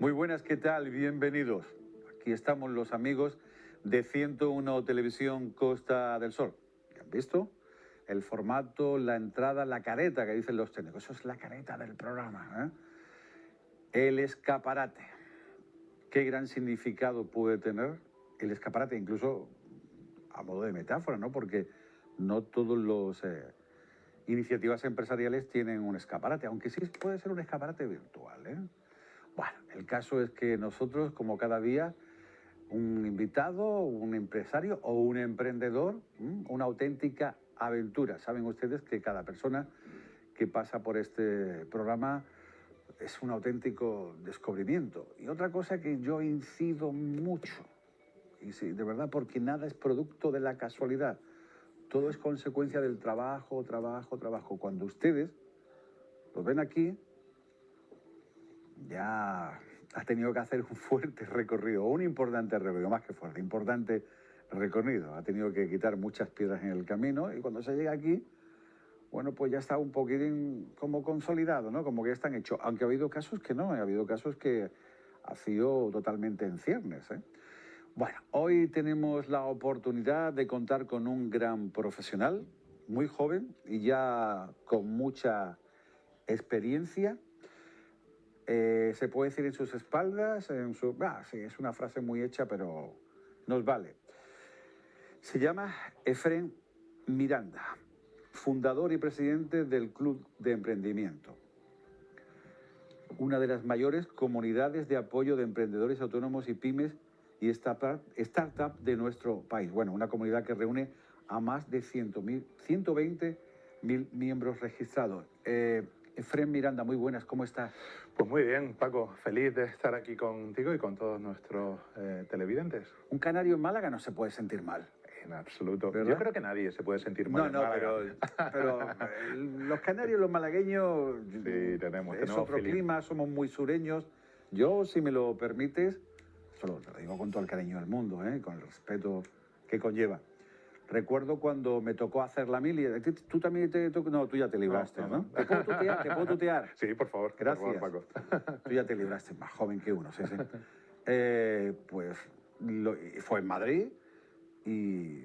Muy buenas, ¿qué tal? Bienvenidos. Aquí estamos los amigos de 101 Televisión Costa del Sol. ¿Ya han visto? El formato, la entrada, la careta que dicen los técnicos. Eso es la careta del programa, ¿eh? El escaparate. ¿Qué gran significado puede tener el escaparate? Incluso a modo de metáfora, ¿no? Porque no todos los iniciativas empresariales tienen un escaparate, aunque sí puede ser un escaparate virtual, ¿eh? Bueno, el caso es que nosotros, como cada día, un invitado, un empresario o un emprendedor, una auténtica aventura. Saben ustedes que cada persona que pasa por este programa es un auténtico descubrimiento. Y otra cosa que yo incido mucho, y sí, de verdad, porque nada es producto de la casualidad. Todo es consecuencia del trabajo, trabajo, trabajo. Cuando ustedes los ven aquí, ya ha tenido que hacer un fuerte recorrido, un importante recorrido, más que fuerte, importante recorrido. Ha tenido que quitar muchas piedras en el camino y cuando se llega aquí, bueno, pues ya está un poquitín como consolidado, ¿no? Como que ya están hechos. Aunque ha habido casos que no, ha habido casos que ha sido totalmente en ciernes, ¿eh? Bueno, hoy tenemos la oportunidad de contar con un gran profesional, muy joven y ya con mucha experiencia. Se puede decir en sus espaldas, sí, es una frase muy hecha, pero nos vale. Se llama Efrén Miranda, fundador y presidente del Club de Emprendimiento, una de las mayores comunidades de apoyo de emprendedores autónomos y pymes y startup de nuestro país. Bueno, una comunidad que reúne a más de 120.000 miembros registrados. Efrén Miranda, muy buenas, ¿cómo estás? Pues muy bien, Paco, feliz de estar aquí contigo y con todos nuestros televidentes. Un canario en Málaga no se puede sentir mal. En absoluto. ¿Verdad? Yo creo que nadie se puede sentir mal en Málaga. pero los canarios, los malagueños, sí, tenemos otro feeling. clima, somos muy sureños. Yo, si me lo permites, solo te lo digo con todo el cariño del mundo, con el respeto que conlleva. Recuerdo cuando me tocó hacer la mili. ¿Tú también te tocó? No, tú ya te libraste, ¿no? ¿Te puedo tutear? ¿Te puedo tutear? Sí, por favor. Gracias. Por favor, Paco. Tú ya te libraste, más joven que uno, sí, sí. Pues fue en Madrid y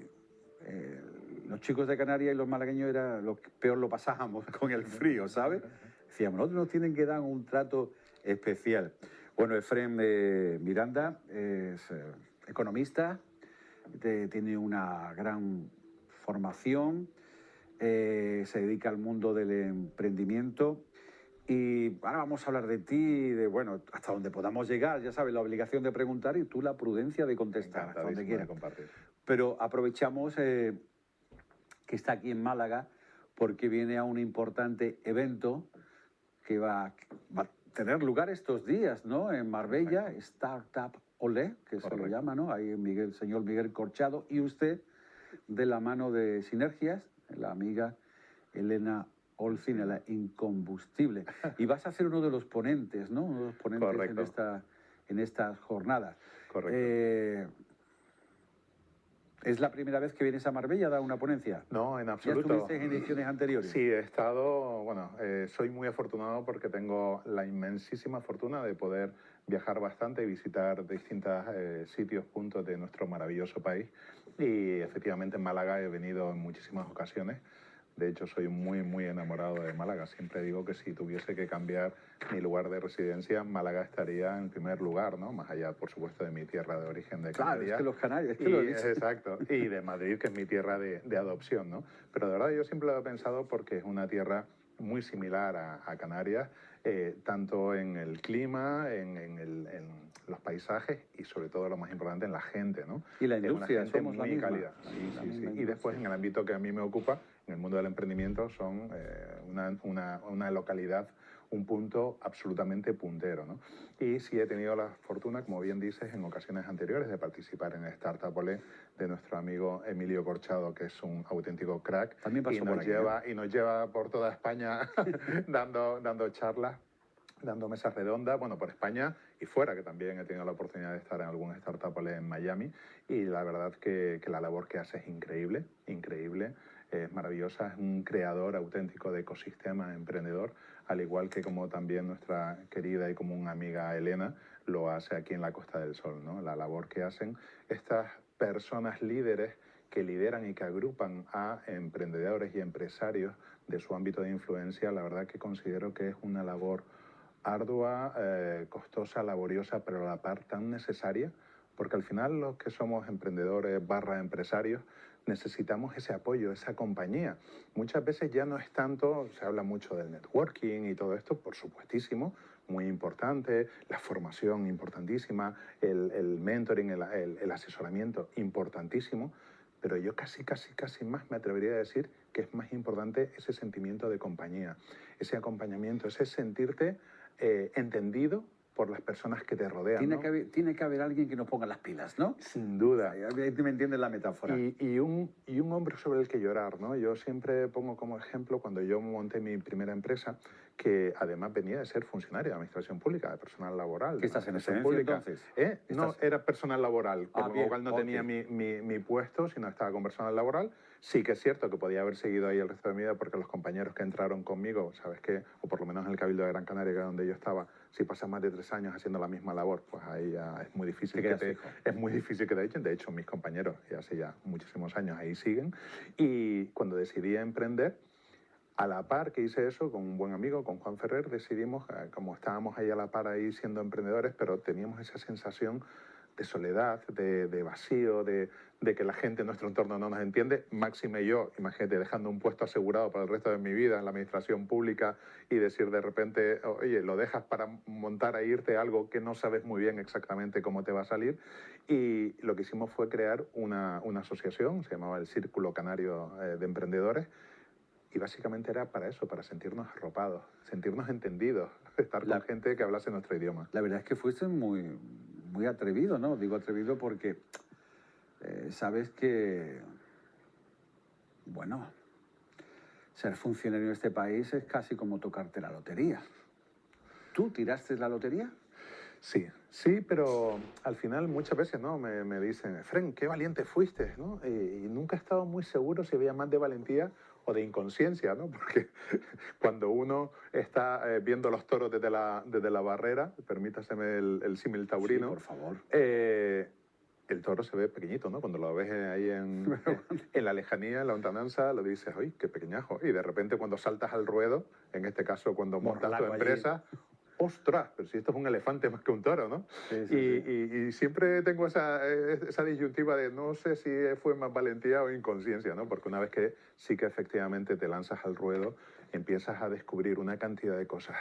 los chicos de Canarias y los malagueños era lo que peor lo pasábamos con el frío, ¿sabes? Decíamos, nosotros nos tienen que dar un trato especial. Bueno, Efrén Miranda es economista, tiene una gran formación, se dedica al mundo del emprendimiento. Y ahora vamos a hablar de ti, de, bueno, hasta donde podamos llegar, ya sabes, la obligación de preguntar y tú la prudencia de contestar, hasta donde quieras. Pero aprovechamos que está aquí en Málaga porque viene a un importante evento que va a tener lugar estos días, ¿no? En Marbella, Startup Olé, que se lo llama, ¿no? Ahí el señor Miguel Corchado y usted, de la mano de Sinergias, la amiga Elena Olcina, la incombustible. Y vas a ser uno de los ponentes, ¿no? Uno de los ponentes en estas jornadas. Correcto. ¿Es la primera vez que vienes a Marbella a dar una ponencia? No, en absoluto. ¿Ya estuviste en ediciones anteriores? Sí, he estado, bueno, soy muy afortunado porque tengo la inmensísima fortuna de poder viajar bastante y visitar distintos sitios, puntos de nuestro maravilloso país. Y efectivamente en Málaga he venido en muchísimas ocasiones. De hecho, soy muy, muy enamorado de Málaga. Siempre digo que si tuviese que cambiar mi lugar de residencia, Málaga estaría en primer lugar, ¿no? Más allá, por supuesto, de mi tierra de origen de Canarias. Claro, es que los canarios, es que lo he dicho. Exacto. Y de Madrid, que es mi tierra de adopción, ¿no? Pero de verdad yo siempre lo he pensado porque es una tierra muy similar a Canarias, tanto en el clima, en los paisajes y sobre todo lo más importante en la gente, ¿no? Y la industria, es una gente muy cálida. Sí. Y después en el ámbito que a mí me ocupa, en el mundo del emprendimiento, son una localidad, un punto absolutamente puntero, ¿no? Y sí he tenido la fortuna, como bien dices, en ocasiones anteriores de participar en Startup Olé de nuestro amigo Emilio Corchado, que es un auténtico crack. También pasó por aquí, y nos lleva por toda España dando charlas, dando mesas redondas, bueno, por España y fuera, que también he tenido la oportunidad de estar en algún Startup Olé en Miami, y la verdad que la labor que hace es increíble, increíble. Es maravillosa, es un creador auténtico de ecosistema emprendedor. al igual que como también nuestra querida y común amiga Elena lo hace aquí en la Costa del Sol, ¿no? La labor que hacen estas personas líderes que lideran y que agrupan a emprendedores y empresarios de su ámbito de influencia, la verdad que considero que es una labor ardua, costosa, laboriosa, pero a la par tan necesaria, porque al final los que somos emprendedores barra empresarios necesitamos ese apoyo, esa compañía. Muchas veces ya no es tanto, se habla mucho del networking y todo esto, por supuestísimo, muy importante, la formación importantísima, el mentoring, el asesoramiento importantísimo, pero yo casi más me atrevería a decir que es más importante ese sentimiento de compañía, ese acompañamiento, ese sentirte entendido por las personas que te rodean. Tiene, ¿no? tiene que haber alguien que nos ponga las pilas, ¿no? Sin duda. Ahí me entiendes la metáfora. Y un hombro sobre el que llorar, ¿no? Yo siempre pongo como ejemplo cuando yo monté mi primera empresa, que además venía de ser funcionario de administración pública, de personal laboral. ¿Qué estás en administración excedencia pública. entonces? No, era personal laboral, por lo bien, cual no tenía ok. mi puesto, sino estaba con personal laboral. Sí que es cierto que podía haber seguido ahí el resto de mi vida porque los compañeros que entraron conmigo, ¿sabes qué? O por lo menos en el Cabildo de Gran Canaria, que era donde yo estaba, si pasas más de 3 años haciendo la misma labor, pues ahí ya es muy difícil es muy difícil que te echen. De hecho, mis compañeros, y hace ya muchísimos años, ahí siguen. Y cuando decidí emprender, a la par que hice eso, con un buen amigo, con Juan Ferrer, decidimos, como estábamos ahí a la par ahí siendo emprendedores, pero teníamos esa sensación de soledad, de vacío, de que la gente en nuestro entorno no nos entiende, máxime yo, imagínate, dejando un puesto asegurado para el resto de mi vida en la administración pública y decir de repente, oye, lo dejas para montar e irte a algo que no sabes muy bien exactamente cómo te va a salir. Y lo que hicimos fue crear una asociación, se llamaba el Círculo Canario de Emprendedores, y básicamente era para eso, para sentirnos arropados, sentirnos entendidos, estar con gente que hablase nuestro idioma. La verdad es que fuiste muy atrevido, ¿no? Digo atrevido porque sabes que, bueno, ser funcionario en este país es casi como tocarte la lotería. ¿Tú tiraste la lotería? Sí, pero al final muchas veces, ¿no? Me dicen, Efrén, qué valiente fuiste, ¿no? Y nunca he estado muy seguro si había más de valentía o de inconsciencia, ¿no? Porque cuando uno está viendo los toros desde la barrera, permítaseme el símil taurino. Sí, por favor. El toro se ve pequeñito, ¿no? Cuando lo ves ahí en la lejanía, en la lontananza, lo dices, ¡ay, qué pequeñajo! Y de repente cuando saltas al ruedo, en este caso cuando montas tu empresa, ¡ostras! Pero si esto es un elefante más que un toro, ¿no? Sí, y siempre tengo esa disyuntiva de no sé si fue más valentía o inconsciencia, ¿no? Porque una vez que sí que efectivamente te lanzas al ruedo, empiezas a descubrir una cantidad de cosas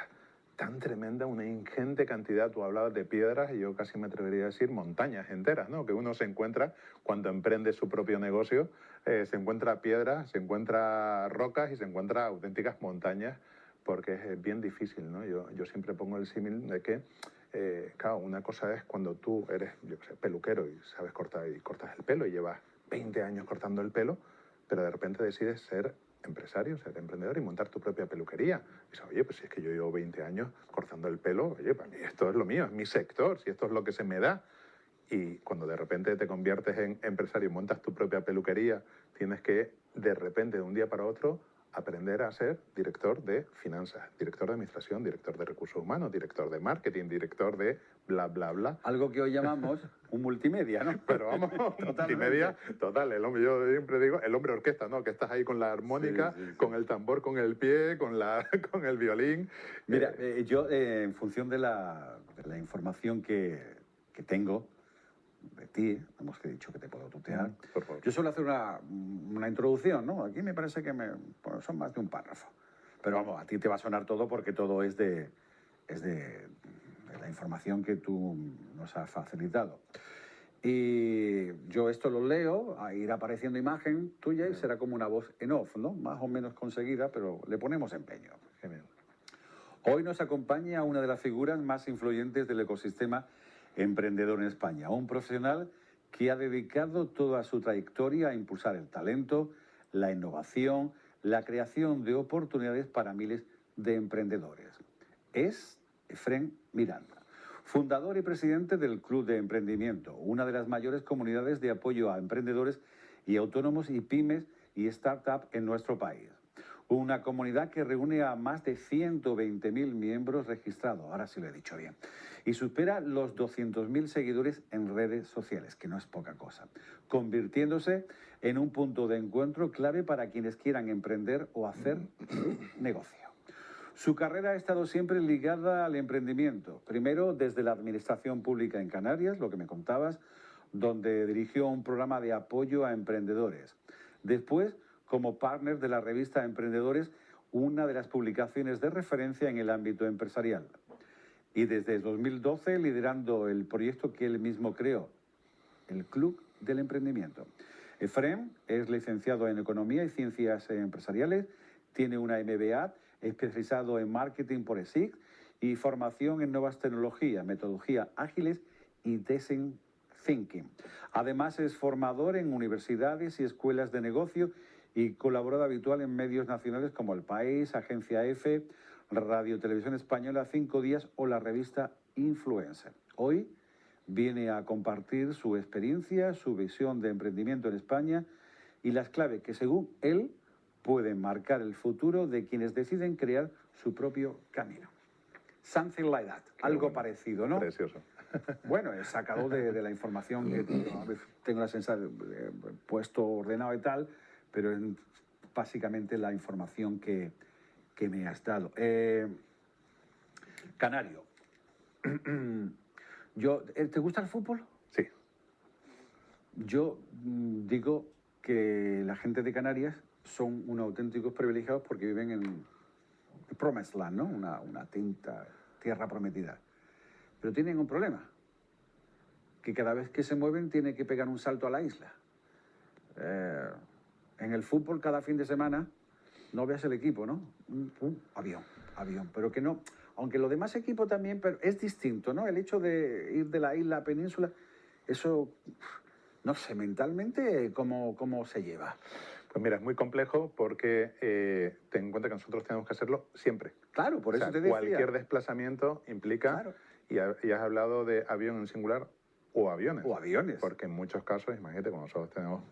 tan tremenda, una ingente cantidad. Tú hablabas de piedras y yo casi me atrevería a decir montañas enteras, ¿no? Que uno se encuentra cuando emprende su propio negocio, se encuentra piedras, se encuentra rocas y se encuentra auténticas montañas, porque es bien difícil, ¿no? Yo siempre pongo el símil de que, claro, una cosa es cuando tú eres, yo qué sé, peluquero y sabes cortar y cortas el pelo y llevas 20 años cortando el pelo, pero de repente decides ser empresario, ser emprendedor y montar tu propia peluquería. Y dices, oye, pues si es que yo llevo 20 años cortando el pelo, oye, para mí esto es lo mío, es mi sector, si esto es lo que se me da. Y cuando de repente te conviertes en empresario y montas tu propia peluquería, tienes que, de repente, de un día para otro, aprender a ser director de finanzas, director de administración, director de recursos humanos, director de marketing, director de bla, bla, bla. Algo que hoy llamamos un multimedia, ¿no? Pero vamos, multimedia, total. El hombre, yo siempre digo, el hombre orquesta, ¿no? Que estás ahí con la armónica, con el tambor, con el pie, con el violín. Mira, yo, en función de la información que tengo de ti, hemos dicho que te puedo tutear, por favor. yo suelo hacer una introducción, ¿no? Aquí me parece que son más de un párrafo. Pero vamos, a ti te va a sonar todo porque todo es de la información que tú nos has facilitado. Y yo esto lo leo, irá apareciendo imagen tuya y será como una voz en off, ¿no? Más o menos conseguida, pero le ponemos empeño. Genial. Hoy nos acompaña una de las figuras más influyentes del ecosistema emprendedor en España, un profesional que ha dedicado toda su trayectoria a impulsar el talento, la innovación, la creación de oportunidades para miles de emprendedores. Es Efrén Miranda, fundador y presidente del Club de Emprendimiento, una de las mayores comunidades de apoyo a emprendedores y autónomos y pymes y startups en nuestro país. una comunidad que reúne a más de 120.000 miembros registrados, ahora sí lo he dicho bien, y supera los 200.000 seguidores en redes sociales, que no es poca cosa, convirtiéndose en un punto de encuentro clave para quienes quieran emprender o hacer negocio. Su carrera ha estado siempre ligada al emprendimiento, primero desde la Administración Pública en Canarias, lo que me contabas, donde dirigió un programa de apoyo a emprendedores. Después, como partner de la revista Emprendedores, una de las publicaciones de referencia en el ámbito empresarial. Y desde 2012 liderando el proyecto que él mismo creó, el Club del Emprendimiento. Efrem es licenciado en Economía y Ciencias Empresariales, tiene una MBA especializado en Marketing por ESIC y formación en Nuevas Tecnologías, Metodologías Ágiles y Design Thinking. Además es formador en universidades y escuelas de negocio y colaborador habitual en medios nacionales como El País, Agencia EFE, Radio Televisión Española, 5 Días o la revista Influencer. Hoy viene a compartir su experiencia, su visión de emprendimiento en España y las claves que, según él, pueden marcar el futuro de quienes deciden crear su propio camino. Something like that, algo bueno, parecido, ¿no? Precioso. Bueno, he sacado de la información que tengo la sensación puesto ordenado y tal, pero es básicamente la información que me has dado. Canario. ¿Te gusta el fútbol? Sí. Yo digo que la gente de Canarias son unos auténticos privilegiados porque viven en el Promised Land, ¿no? Una tierra prometida. Pero tienen un problema, que cada vez que se mueven tienen que pegar un salto a la isla. En el fútbol cada fin de semana no veas el equipo, ¿no? Avión, pero que no, aunque los demás equipos también, pero es distinto, ¿no? El hecho de ir de la isla a península, eso, no sé, mentalmente, ¿cómo se lleva? Pues mira, es muy complejo porque ten en cuenta que nosotros tenemos que hacerlo siempre. Claro, por O eso sea, te decía. cualquier desplazamiento implica, Claro. y has hablado de avión en singular o aviones. O aviones. Porque en muchos casos, imagínate, como nosotros tenemos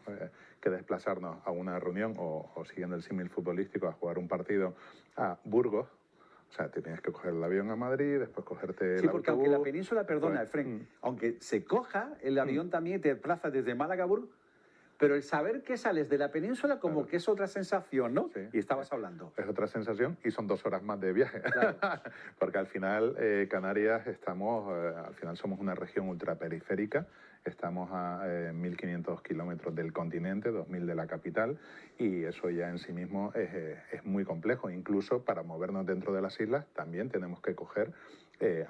que desplazarnos a una reunión o siguiendo el símil futbolístico, a jugar un partido a Burgos. O sea, te tienes que coger el avión a Madrid, después cogerte el Sí, porque autobús. aunque la península, perdona, después- Efren, aunque se coja, el avión también te desplaza desde Málaga a Burgos, pero el saber que sales de la península como Claro. que es otra sensación, ¿no? Sí. Y estabas hablando. Es otra sensación y son 2 horas más de viaje. Claro. Porque al final Canarias al final somos una región ultraperiférica, estamos a 1.500 kilómetros del continente, 2.000 de la capital, y eso ya en sí mismo es muy complejo. Incluso para movernos dentro de las islas también tenemos que coger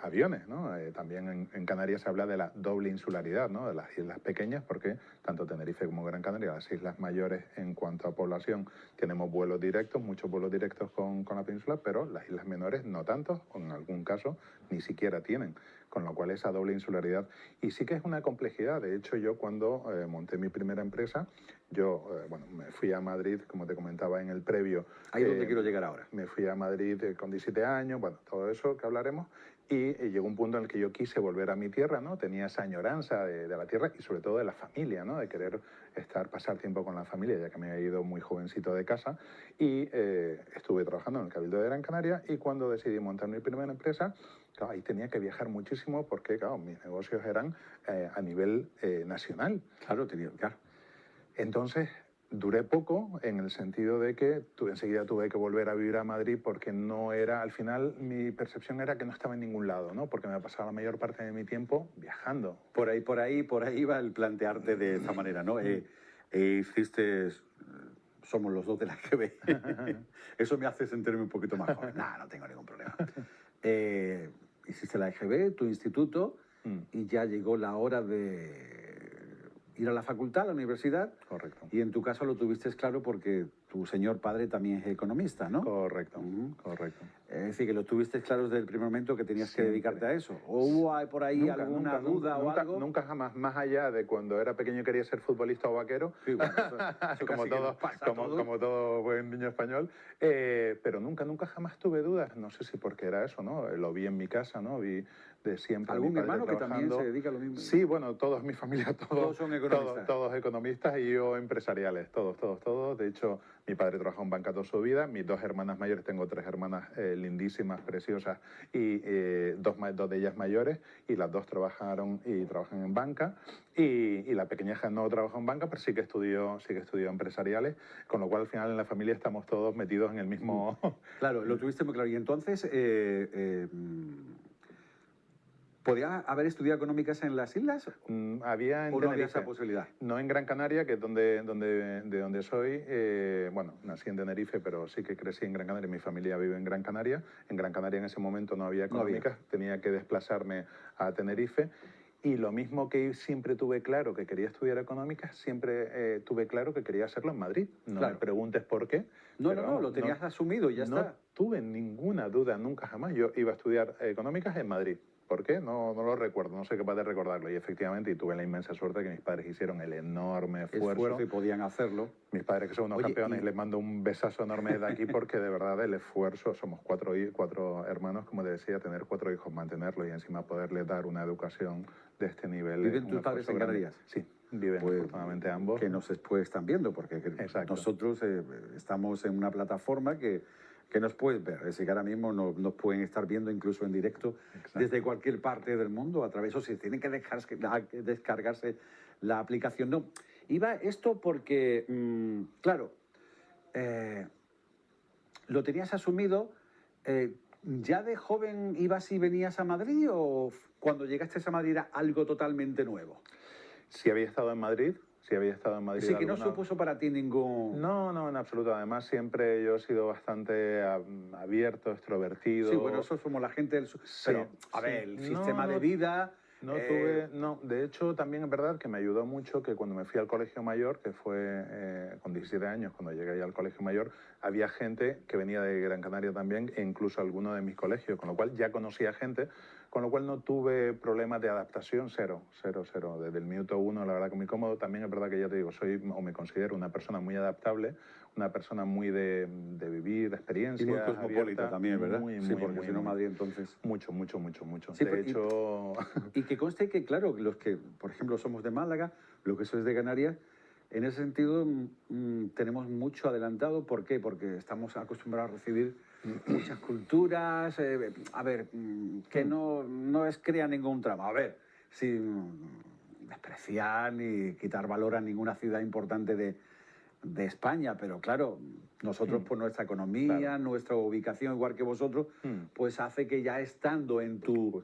aviones, ¿no? También en Canarias se habla de la doble insularidad, ¿no? De las islas pequeñas, porque tanto Tenerife como Gran Canaria, las islas mayores en cuanto a población, tenemos vuelos directos, muchos vuelos directos con la península, pero las islas menores no tantos, o en algún caso ni siquiera tienen, con lo cual esa doble insularidad. Y sí que es una complejidad. De hecho, yo cuando monté mi primera empresa, me fui a Madrid, como te comentaba en el previo. Ahí es donde quiero llegar ahora. Me fui a Madrid con 17 años, bueno, todo eso que hablaremos, y llegó un punto en el que yo quise volver a mi tierra, ¿no? Tenía esa añoranza de la tierra y sobre todo de la familia, ¿no? De querer pasar tiempo con la familia, ya que me había ido muy jovencito de casa, y estuve trabajando en el Cabildo de Gran Canaria, y cuando decidí montar mi primera empresa, claro, ahí tenía que viajar muchísimo porque, claro, mis negocios eran a nivel nacional. Claro. Entonces, duré poco en el sentido de que enseguida tuve que volver a vivir a Madrid porque no era, al final mi percepción era que no estaba en ningún lado, ¿no? Porque me pasaba la mayor parte de mi tiempo viajando. Por ahí va el plantearte de esta manera, ¿no? Hiciste, somos los dos de la GB. Eso me hace sentirme un poquito más joven. No tengo ningún problema. Hiciste la EGB, tu instituto, y ya llegó la hora de ir a la facultad, a la universidad. Correcto. Y en tu caso lo tuviste claro porque tu señor padre también es economista, ¿no? Correcto, correcto. Es decir, que lo tuviste claro desde el primer momento que tenías que Siempre. dedicarte a eso. ¿O hubo por ahí alguna duda o algo? Nunca jamás, más allá de cuando era pequeño quería ser futbolista o vaquero, Sí, bueno, eso como, casi que nos pasa a todos. como todo buen niño español, pero nunca jamás tuve dudas. No sé si porque era eso, ¿no? Lo vi en mi casa, ¿no? Vi de siempre. ¿Algún mi padre hermano que también trabajando. se dedica a lo mismo? Sí, bueno, todos mi familia, Todos son economistas. todos economistas y yo empresariales, todos. De hecho, mi padre trabajó en banca toda su vida, mis dos hermanas mayores, tengo tres hermanas lindísimas, preciosas, y dos de ellas mayores, y las dos trabajan en banca, y la pequeñeja no trabajó en banca, pero sí que estudió empresariales, con lo cual al final en la familia estamos todos metidos en el mismo... Claro, lo tuviste muy claro. Y entonces, ¿podía haber estudiado económicas en las islas? Había en ¿O no había Tenerife. esa posibilidad? No en Gran Canaria, que es de donde soy. Bueno, nací en Tenerife, pero sí que crecí en Gran Canaria. Mi familia vive en Gran Canaria. En Gran Canaria en ese momento no había No había. económicas, tenía que desplazarme a Tenerife. Y lo mismo que siempre tuve claro que quería estudiar económicas, siempre tuve claro que quería hacerlo en Madrid. No Claro. me preguntes por qué. No, pero vamos, lo tenías asumido y ya no está. tuve ninguna duda, nunca jamás. Yo iba a estudiar económicas en Madrid. ¿Por qué? No lo recuerdo, no soy capaz de recordarlo. Y efectivamente, tuve la inmensa suerte de que mis padres hicieron el enorme esfuerzo. Y podían hacerlo. Mis padres, que son unos campeones, les mando un besazo enorme desde aquí porque de verdad el esfuerzo, somos cuatro hermanos, como te decía, tener 4 hijos, mantenerlos y encima poderles dar una educación de este nivel. ¿Viven tus padres en Canarias? Sí, viven Pues, afortunadamente ambos. Que nos después están viendo, porque nosotros estamos en una plataforma que nos pueden ver. Es decir, que ahora mismo nos pueden estar viendo incluso en directo. Exacto. Desde cualquier parte del mundo a través, o si tienen que descargarse la aplicación. No, iba esto porque, claro, lo tenías asumido. ¿Ya de joven ibas y venías a Madrid o cuando llegaste a Madrid era algo totalmente nuevo? Sí había estado en Madrid. Sí, que no supuso para ti ningún... No, en absoluto. Además, siempre yo he sido bastante abierto, extrovertido. Sí, bueno, eso somos la gente del... Pero, a ver, el sistema de vida... No, de hecho también es verdad que me ayudó mucho que cuando me fui al colegio mayor, que fue con 17 años, cuando llegué ahí al colegio mayor, había gente que venía de Gran Canaria también, e incluso alguno de mis colegios, con lo cual ya conocía gente, con lo cual no tuve problemas de adaptación, cero. Desde el minuto 1, la verdad que muy cómodo. También es verdad que ya te digo, soy o me considero una persona muy adaptable, una persona muy de vivir, de experiencias. Y muy cosmopolita también, ¿verdad? Sí, porque si no Madrid entonces... Mucho. Sí, de hecho... Y que conste que, claro, los que, por ejemplo, somos de Málaga, los que sois de Canarias, en ese sentido tenemos mucho adelantado. ¿Por qué? Porque estamos acostumbrados a recibir muchas culturas, que no es crear ningún trama. A ver, sin despreciar ni quitar valor a ninguna ciudad importante de España, pero claro, nosotros por nuestra economía, claro, nuestra ubicación, igual que vosotros, pues hace que ya estando en tu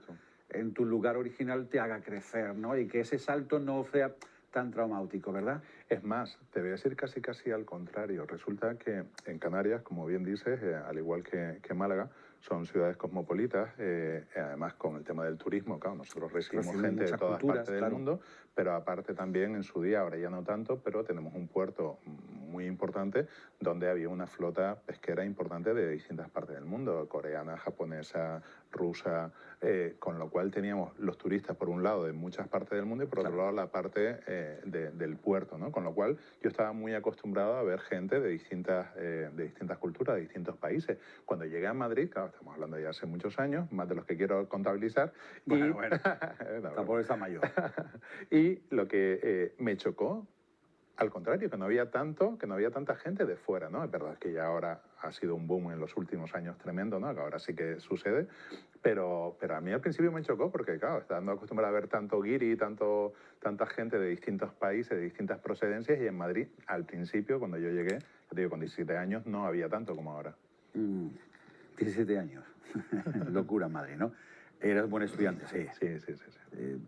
lugar original te haga crecer, ¿no? Y que ese salto no sea tan traumático, ¿verdad? Es más, te voy a decir casi al contrario. Resulta que en Canarias, como bien dices, al igual que Málaga, son ciudades cosmopolitas, además con el tema del turismo, claro, nosotros recibimos gente de todas partes del mundo, pero aparte también en su día, ahora ya no tanto, pero tenemos un puerto muy importante donde había una flota pesquera importante de distintas partes del mundo, coreana, japonesa, rusa, con lo cual teníamos los turistas por un lado de muchas partes del mundo y por otro lado la parte del puerto, ¿no? Con lo cual yo estaba muy acostumbrado a ver gente de distintas culturas, de distintos países. Cuando llegué a Madrid, claro, estamos hablando ya hace muchos años, más de los que quiero contabilizar. Bueno, tampoco está mayor. Y lo que me chocó, al contrario, que no había tanta gente de fuera, ¿no? Es verdad que ya ahora ha sido un boom en los últimos años tremendo, ¿no? Que ahora sí que sucede, pero a mí al principio me chocó porque, claro, estando acostumbrado a ver tanto guiri, tanta gente de distintos países, de distintas procedencias, y en Madrid, al principio, cuando yo llegué, te digo, con 17 años, no había tanto como ahora. 17 años. Locura, Madrid, ¿no? Eras buen estudiante, sí. Sí.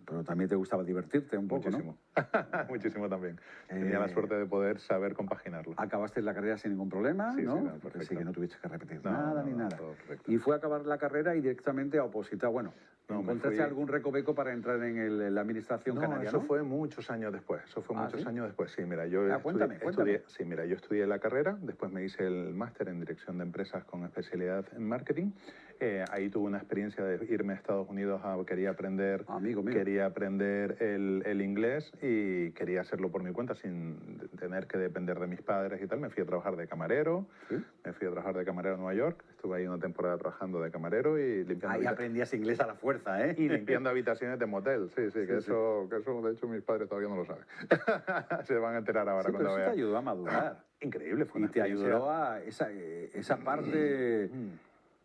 Pero también te gustaba divertirte un poco, muchísimo. ¿no? Muchísimo también. Tenía la suerte de poder saber compaginarlo. Acabaste la carrera sin ningún problema, ¿no? Sí, perfecto. Así que no tuviste que repetir nada. Todo perfecto. Y fue a acabar la carrera y directamente a opositar. Bueno, ¿encontraste algún recoveco para entrar en la administración canaria? Eso fue muchos años después. Años después. Sí, mira, yo cuéntame. yo estudié la carrera, después me hice el máster en dirección de empresas con especialidad en marketing. Ahí tuve una experiencia de irme a Estados Unidos, quería aprender aprender el inglés y quería hacerlo por mi cuenta sin tener que depender de mis padres y tal. Me fui a trabajar de camarero, ¿Sí? me fui a trabajar de camarero a Nueva York. Estuve ahí una temporada trabajando de camarero y limpiando, Ahí aprendías inglés a la fuerza, ¿eh? y limpiando habitaciones de motel. Sí, sí, que, Sí, sí. que eso de hecho mis padres todavía no lo saben. Se van a enterar ahora Sí, pero cuando eso te vean. ayudó a madurar. Increíble, fue Y una te experiencia. ayudó a esa parte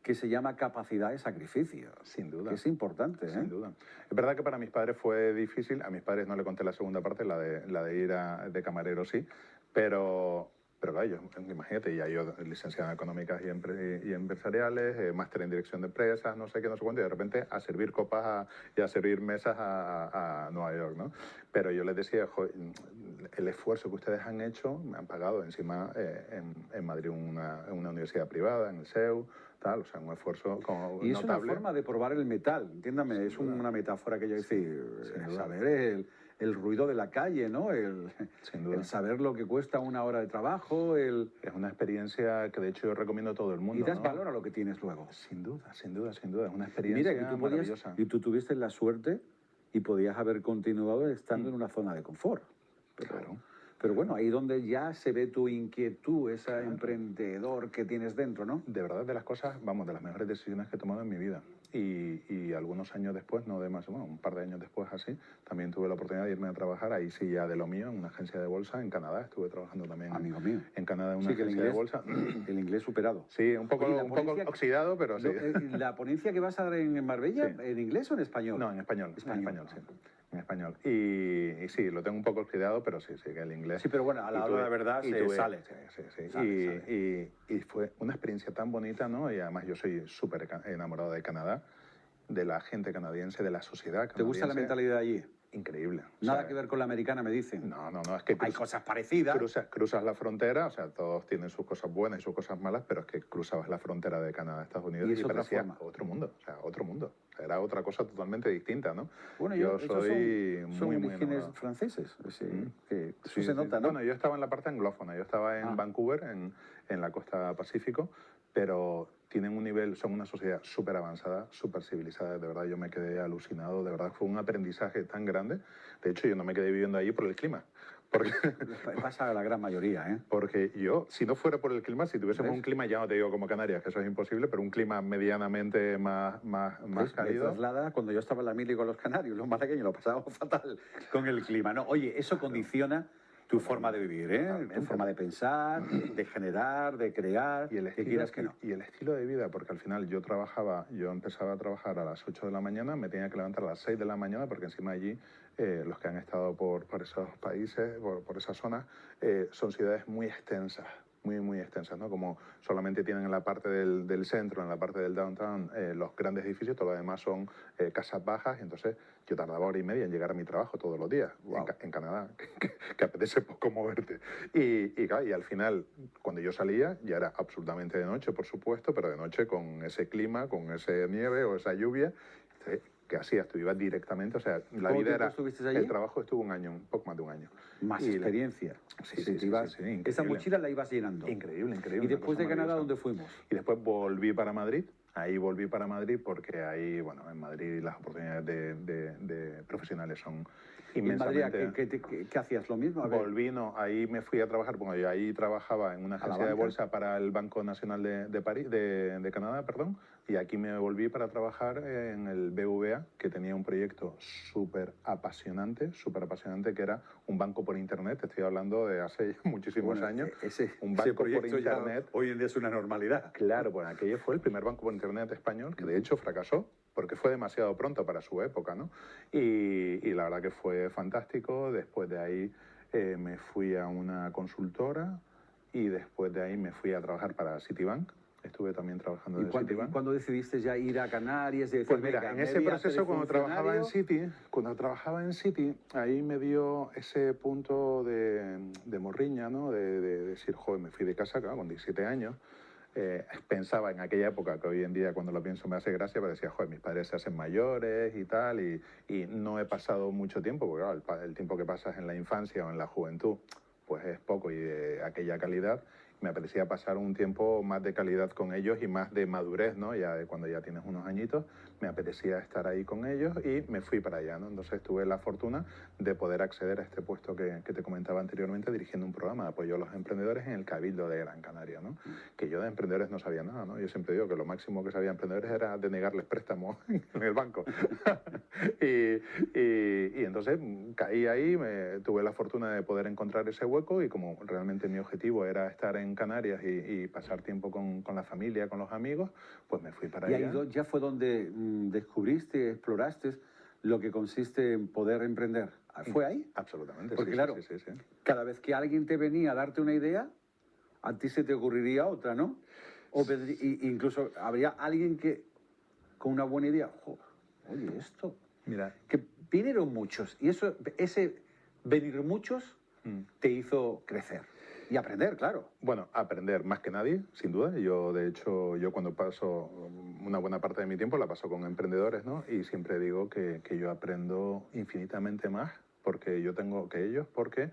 que se llama capacidad de sacrificio. Sin duda. Que es importante, ¿eh? Sin duda. Es verdad que para mis padres fue difícil. A mis padres no le conté la segunda parte, la de ir de camarero, sí. Pero claro, imagínate, ya yo licenciado en económicas y empresariales, máster en dirección de empresas, no sé qué, no sé cuánto, y de repente a servir copas y a servir mesas a Nueva York, ¿no? Pero yo les decía, el esfuerzo que ustedes han hecho, me han pagado encima en Madrid en una universidad privada, en el CEU, tal, o sea, un esfuerzo como Y es una notable. forma de probar el metal, entiéndame, Sin es duda. una metáfora que yo decir, sin duda. saber el ruido de la calle, ¿no? Sin duda. El saber lo que cuesta una hora de trabajo, Es una experiencia que de hecho yo recomiendo a todo el mundo. y das ¿no? valor a lo que tienes luego. Sin duda, sin duda, sin duda. Es una Y experiencia mira, que tú maravillosa. y tú tuviste la suerte y podías haber continuado estando en una zona de confort. Claro. Pero bueno, ahí donde ya se ve tu inquietud, ese emprendedor que tienes dentro, ¿no? De verdad, de las cosas, vamos, de las mejores decisiones que he tomado en mi vida. Y algunos años después, no de más, bueno, un par de años después así, también tuve la oportunidad de irme a trabajar, ahí sí ya de lo mío, en una agencia de bolsa en Canadá. Estuve trabajando también Amigo mío. en Canadá en una Sí, que agencia de bolsa. el inglés superado. Sí, un poco, Oye, un poco oxidado, pero sí. ¿La ponencia que vas a dar en Marbella, Sí. en inglés o en español? No, en español. Español. En español, sí. En español. Y sí, lo tengo un poco oxidado, pero sí, sí, que el inglés. Sí, pero bueno, a la hora de la verdad sale. Sí, sí, sí. Sale. Y fue una experiencia tan bonita, ¿no? Y además yo soy súper enamorado de Canadá, de la gente canadiense, de la sociedad canadiense. ¿Te gusta la mentalidad de allí? Increíble. Nada que ver con la americana, me dicen. No, no, no, es que hay cosas parecidas. Cruzas la frontera, o sea, todos tienen sus cosas buenas y sus cosas malas, pero es que cruzabas la frontera de Canadá a Estados Unidos y parecía otro mundo, o sea, otro mundo. O sea, era otra cosa totalmente distinta, ¿no? Bueno, yo soy son muy orígenes enamorado. franceses, que eso Sí, se nota, sí. ¿no? Bueno, yo estaba en la parte anglófona, yo estaba en Vancouver, en la costa Pacífico, pero tienen un nivel, son una sociedad súper avanzada, súper civilizada, de verdad yo me quedé alucinado, de verdad fue un aprendizaje tan grande. De hecho, yo no me quedé viviendo allí por el clima. Porque pasa a la gran mayoría, ¿eh? Porque yo, si no fuera por el clima, si tuviésemos un clima, ya no te digo como Canarias, que eso es imposible, pero un clima medianamente más cálido. Me traslada cuando yo estaba en la mili con los canarios, los malagueños, lo pasábamos fatal con el clima, ¿no? Oye, eso condiciona tu forma de vivir, ¿eh? Totalmente. Tu forma de pensar, de generar, de crear, y el que estilo, quieras que no. Y el estilo de vida, porque al final yo empezaba a trabajar a las 8 de la mañana, me tenía que levantar a las 6 de la mañana, porque encima allí los que han estado por esos países, por esas zonas, son ciudades muy extensas, muy extensas, ¿no? Como solamente tienen en la parte del centro, en la parte del downtown, los grandes edificios, todo lo demás son casas bajas, y entonces yo tardaba hora y media en llegar a mi trabajo todos los días, en Canadá, que apetece poco moverte. Y al final, cuando yo salía, ya era absolutamente de noche, por supuesto, pero de noche con ese clima, con ese nieve o esa lluvia. ¿Qué hacías? Tú ibas directamente, o sea, la vida era... ¿Estuviste allí? El trabajo estuvo un año, un poco más de un año. Más experiencia. Sí, esa mochila la ibas llenando. Increíble, increíble. ¿Y después de Canadá dónde fuimos? Y después volví para Madrid. Ahí volví para Madrid porque ahí, bueno, en Madrid las oportunidades de profesionales son inmensamente... ¿En Madrid qué hacías? ¿Lo mismo? Volví, no, ahí me fui a trabajar, bueno, yo ahí trabajaba en una agencia de bolsa para el Banco Nacional de Canadá, perdón, y aquí me volví para trabajar en el BVA, que tenía un proyecto súper apasionante, que era un banco por Internet, te estoy hablando de hace muchísimos años, un banco por Internet. Hoy en día es una normalidad. Claro, pues aquello fue el primer banco por Internet español, que de hecho fracasó, porque fue demasiado pronto para su época, ¿no? Y la verdad que fue fantástico. Después de ahí me fui a una consultora y después de ahí me fui a trabajar para Citibank. Estuve también trabajando en Citibank. ¿Y cuándo decidiste ya ir a Canarias? Pues mira, en ese proceso cuando trabajaba en Citi, ahí me dio ese punto de morriña, ¿no? De decir, joder, me fui de casa acá con 17 años. Pensaba en aquella época, que hoy en día cuando lo pienso me hace gracia, pero decía, joder, mis padres se hacen mayores y tal, y no he pasado mucho tiempo, porque claro, el tiempo que pasas en la infancia o en la juventud, pues es poco y de aquella calidad. Me apetecía pasar un tiempo más de calidad con ellos y más de madurez, ¿no? Ya cuando ya tienes unos añitos, me apetecía estar ahí con ellos y me fui para allá, ¿no? Entonces tuve la fortuna de poder acceder a este puesto que te comentaba anteriormente, dirigiendo un programa de apoyo a los emprendedores en el Cabildo de Gran Canaria, ¿no? Que yo de emprendedores no sabía nada, ¿no? Yo siempre digo que lo máximo que sabía de emprendedores era denegarles préstamos en el banco. y entonces caí ahí, tuve la fortuna de poder encontrar ese hueco y como realmente mi objetivo era estar en Canarias y pasar tiempo con la familia, con los amigos, pues me fui para Y allá. ahí ya fue donde descubriste, exploraste lo que consiste en poder emprender. ¿Fue ahí? Absolutamente, Porque sí, claro, sí, sí, sí. cada vez que alguien te venía a darte una idea, a ti se te ocurriría otra, ¿no? O incluso habría alguien que con una buena idea, oye, esto, Mira, que vinieron muchos y ese venir muchos te hizo crecer y aprender, claro. bueno, aprender más que nadie, sin duda. Yo, de hecho, yo cuando paso una buena parte de mi tiempo la paso con emprendedores, ¿no? Y siempre digo que yo aprendo infinitamente más porque yo tengo que ellos, porque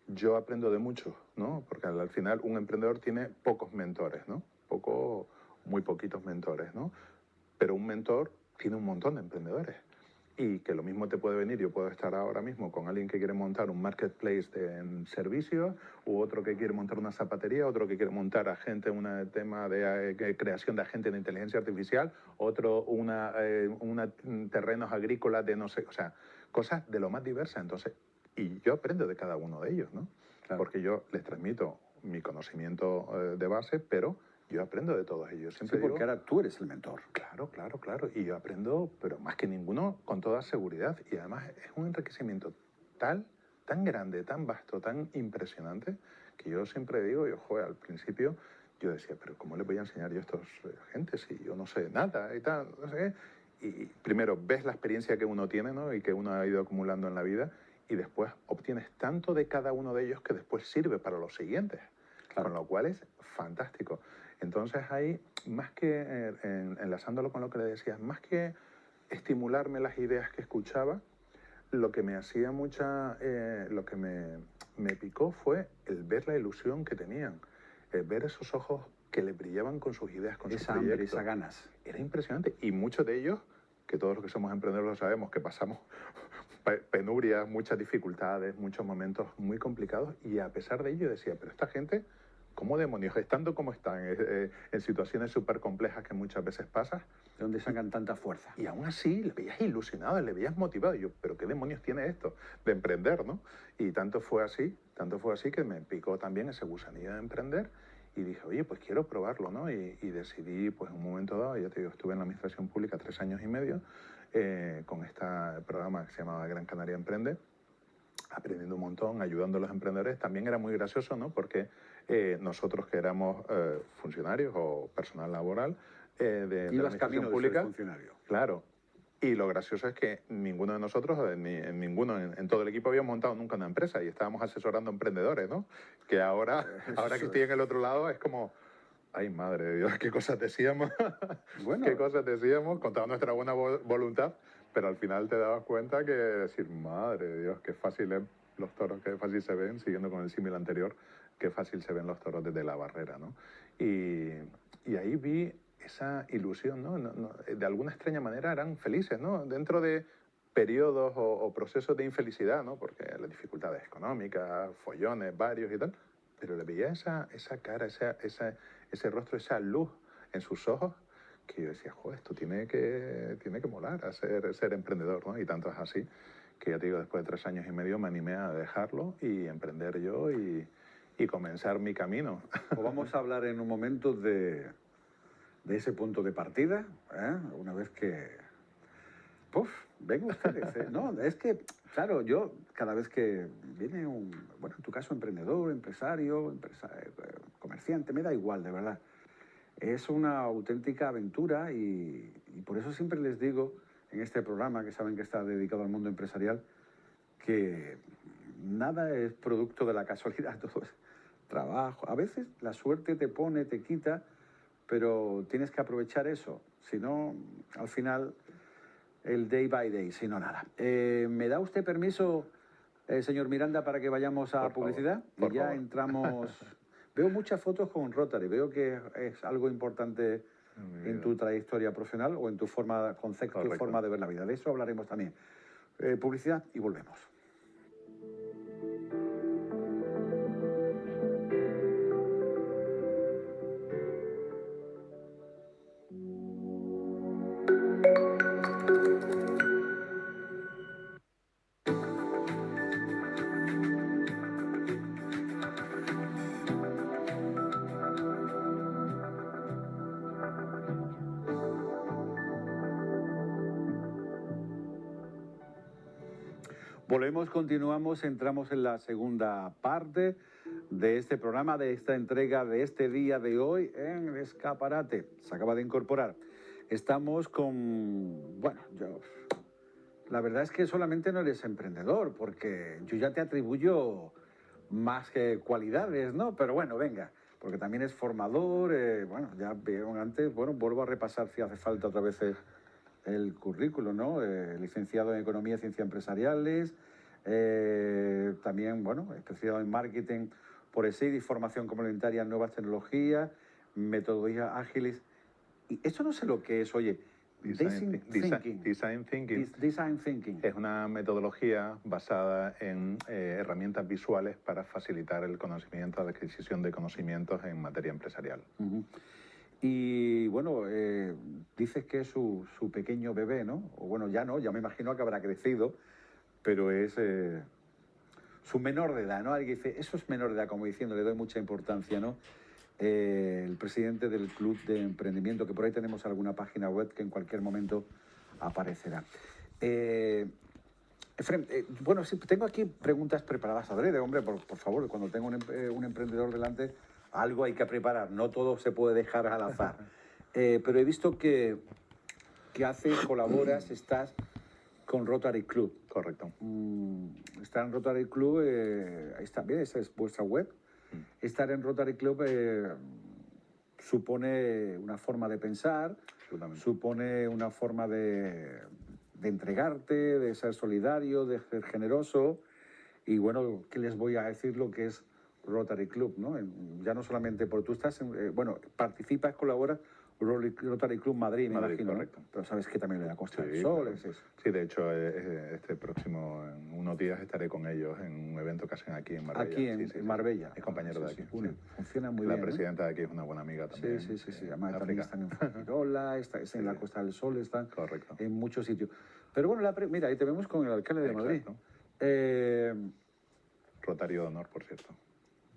yo aprendo de muchos, ¿no? Porque al final un emprendedor tiene pocos mentores, ¿no? Muy poquitos mentores, ¿no? Pero un mentor tiene un montón de emprendedores. Y que lo mismo te puede venir, yo puedo estar ahora mismo con alguien que quiere montar un marketplace de servicios, u otro que quiere montar una zapatería, otro que quiere montar un tema de creación de agentes de inteligencia artificial, otro terrenos agrícolas de no sé, o sea, cosas de lo más diversas. Entonces, y yo aprendo de cada uno de ellos, ¿no? Claro. Porque yo les transmito mi conocimiento de base, pero yo aprendo de todos ellos. Siempre Sí, porque digo, ahora tú eres el mentor. claro, claro, claro. Y yo aprendo, pero más que ninguno, con toda seguridad. Y además es un enriquecimiento tan grande, tan vasto, tan impresionante, que yo siempre digo, joder, al principio yo decía, pero ¿cómo le voy a enseñar yo a estos gente si yo no sé nada y tal? No sé qué. Y primero ves la experiencia que uno tiene, ¿no? Y que uno ha ido acumulando en la vida, y después obtienes tanto de cada uno de ellos que después sirve para los siguientes. Claro. Con lo cual es fantástico. Entonces ahí, más que, enlazándolo con lo que le decías, más que estimularme las ideas que escuchaba, lo que me hacía lo que me picó fue el ver la ilusión que tenían, el ver esos ojos que le brillaban con sus ideas, con sus Esa hambre, proyectos. esas ganas. Era impresionante. Y muchos de ellos, que todos los que somos emprendedores lo sabemos, que pasamos penurias, muchas dificultades, muchos momentos muy complicados, y a pesar de ello decía, pero esta gente, ¿cómo demonios, estando como están, en situaciones súper complejas que muchas veces pasas? ¿De dónde sacan tanta fuerza? Y aún así le veías ilusionado, le veías motivado. Y yo, pero ¿qué demonios tiene esto de emprender, no? Y tanto fue así que me picó también ese gusanillo de emprender, y dije, oye, pues quiero probarlo, ¿no? Y decidí, pues en un momento dado, ya te digo, estuve en la administración pública 3 años y medio, con este programa que se llamaba Gran Canaria Emprende, aprendiendo un montón, ayudando a los emprendedores. También era muy gracioso, ¿no? Porque nosotros que éramos funcionarios o personal laboral de la administración pública, funcionario. claro. Y lo gracioso es que ninguno de nosotros, en todo el equipo, habíamos montado nunca una empresa y estábamos asesorando a emprendedores, ¿no? Que ahora que estoy en el otro lado es como, ay, madre de Dios, qué cosas decíamos, Bueno, qué cosas decíamos, con toda nuestra buena voluntad, pero al final te dabas cuenta que decir, madre de Dios, qué fácil es los toros, qué fácil se ven, siguiendo con el símil anterior, qué fácil se ven los toros desde la barrera, ¿no? Y ahí vi esa ilusión, ¿no? De alguna extraña manera eran felices, ¿no? Dentro de periodos o procesos de infelicidad, ¿no? Porque las dificultades económicas, follones varios y tal, pero le veía esa cara, ese rostro, esa luz en sus ojos, que yo decía, joder, esto tiene que molar a ser emprendedor, ¿no? Y tanto es así que ya te digo, después de 3 años y medio me animé a dejarlo y emprender yo y comenzar mi camino. Pues vamos a hablar en un momento de ese punto de partida, ¿eh? Una vez que... Puf, vengan ustedes, ¿eh? No, es que, claro, yo cada vez que viene bueno, en tu caso, emprendedor, empresario, comerciante, me da igual, de verdad. Es una auténtica aventura y por eso siempre les digo en este programa, que saben que está dedicado al mundo empresarial, que nada es producto de la casualidad, todo es trabajo. A veces la suerte te pone, te quita, pero tienes que aprovechar eso. Si no, al final, el day by day, si no, nada. ¿Me da usted permiso, señor Miranda, para que vayamos a Por favor, publicidad? por Y ya favor. entramos... Veo muchas fotos con Rotary, veo que es algo importante en tu trayectoria profesional o en tu concepto y Correcto. forma de ver la vida. De eso hablaremos también. Publicidad y volvemos. Volvemos, continuamos, entramos en la segunda parte de este programa, de esta entrega, de este día de hoy en el Escaparate. Se acaba de incorporar. Estamos con, bueno, la verdad es que solamente no eres emprendedor, porque yo ya te atribuyo más que cualidades, ¿no? Pero bueno, venga, porque también es formador, bueno, ya vieron antes, bueno, vuelvo a repasar si hace falta otra vez el currículo, ¿no? Licenciado en Economía y Ciencias Empresariales, también, bueno, especializado en Marketing por ESID y Formación Complementaria en Nuevas Tecnologías, Metodologías Ágiles. Y eso no sé lo que es, oye, Design Thinking. Design Thinking es una metodología basada en herramientas visuales para facilitar el conocimiento, la adquisición de conocimientos en materia empresarial. Y bueno, dices que es su pequeño bebé, ¿no? O bueno, ya no, ya me imagino que habrá crecido, pero es su menor de edad, ¿no? Alguien dice, eso es menor de edad, como diciendo, le doy mucha importancia, ¿no? El presidente del Club de Emprendimiento, que por ahí tenemos alguna página web que en cualquier momento aparecerá. Efrem, bueno, sí, tengo aquí preguntas preparadas adrede, hombre, por favor, cuando tengo un emprendedor delante, algo hay que preparar, no todo se puede dejar al azar. Pero he visto que haces, colaboras, estás con Rotary Club. Correcto. Estar en Rotary Club, ahí está bien, esa es vuestra web. Estar en Rotary Club supone una forma de pensar, supone una forma de entregarte, de ser solidario, de ser generoso. Y bueno, ¿qué les voy a decir lo que es Rotary Club, ¿no? Ya no solamente porque tú estás, bueno, participas, colaboras, Rotary Club Madrid, me imagino, correcto. ¿no? Pero sabes que también en la Costa del Sol, claro. Sí, de hecho, este próximo, en unos días estaré con ellos en un evento que hacen aquí en Marbella. Aquí en Marbella. Es compañero de aquí. Funciona muy la bien. La presidenta de aquí es una buena amiga también. Sí. Además, también están en Fuengirola, en la Costa del Sol, están en muchos sitios. Pero bueno, mira, ahí te vemos con el alcalde de Madrid. Rotario de honor, por cierto.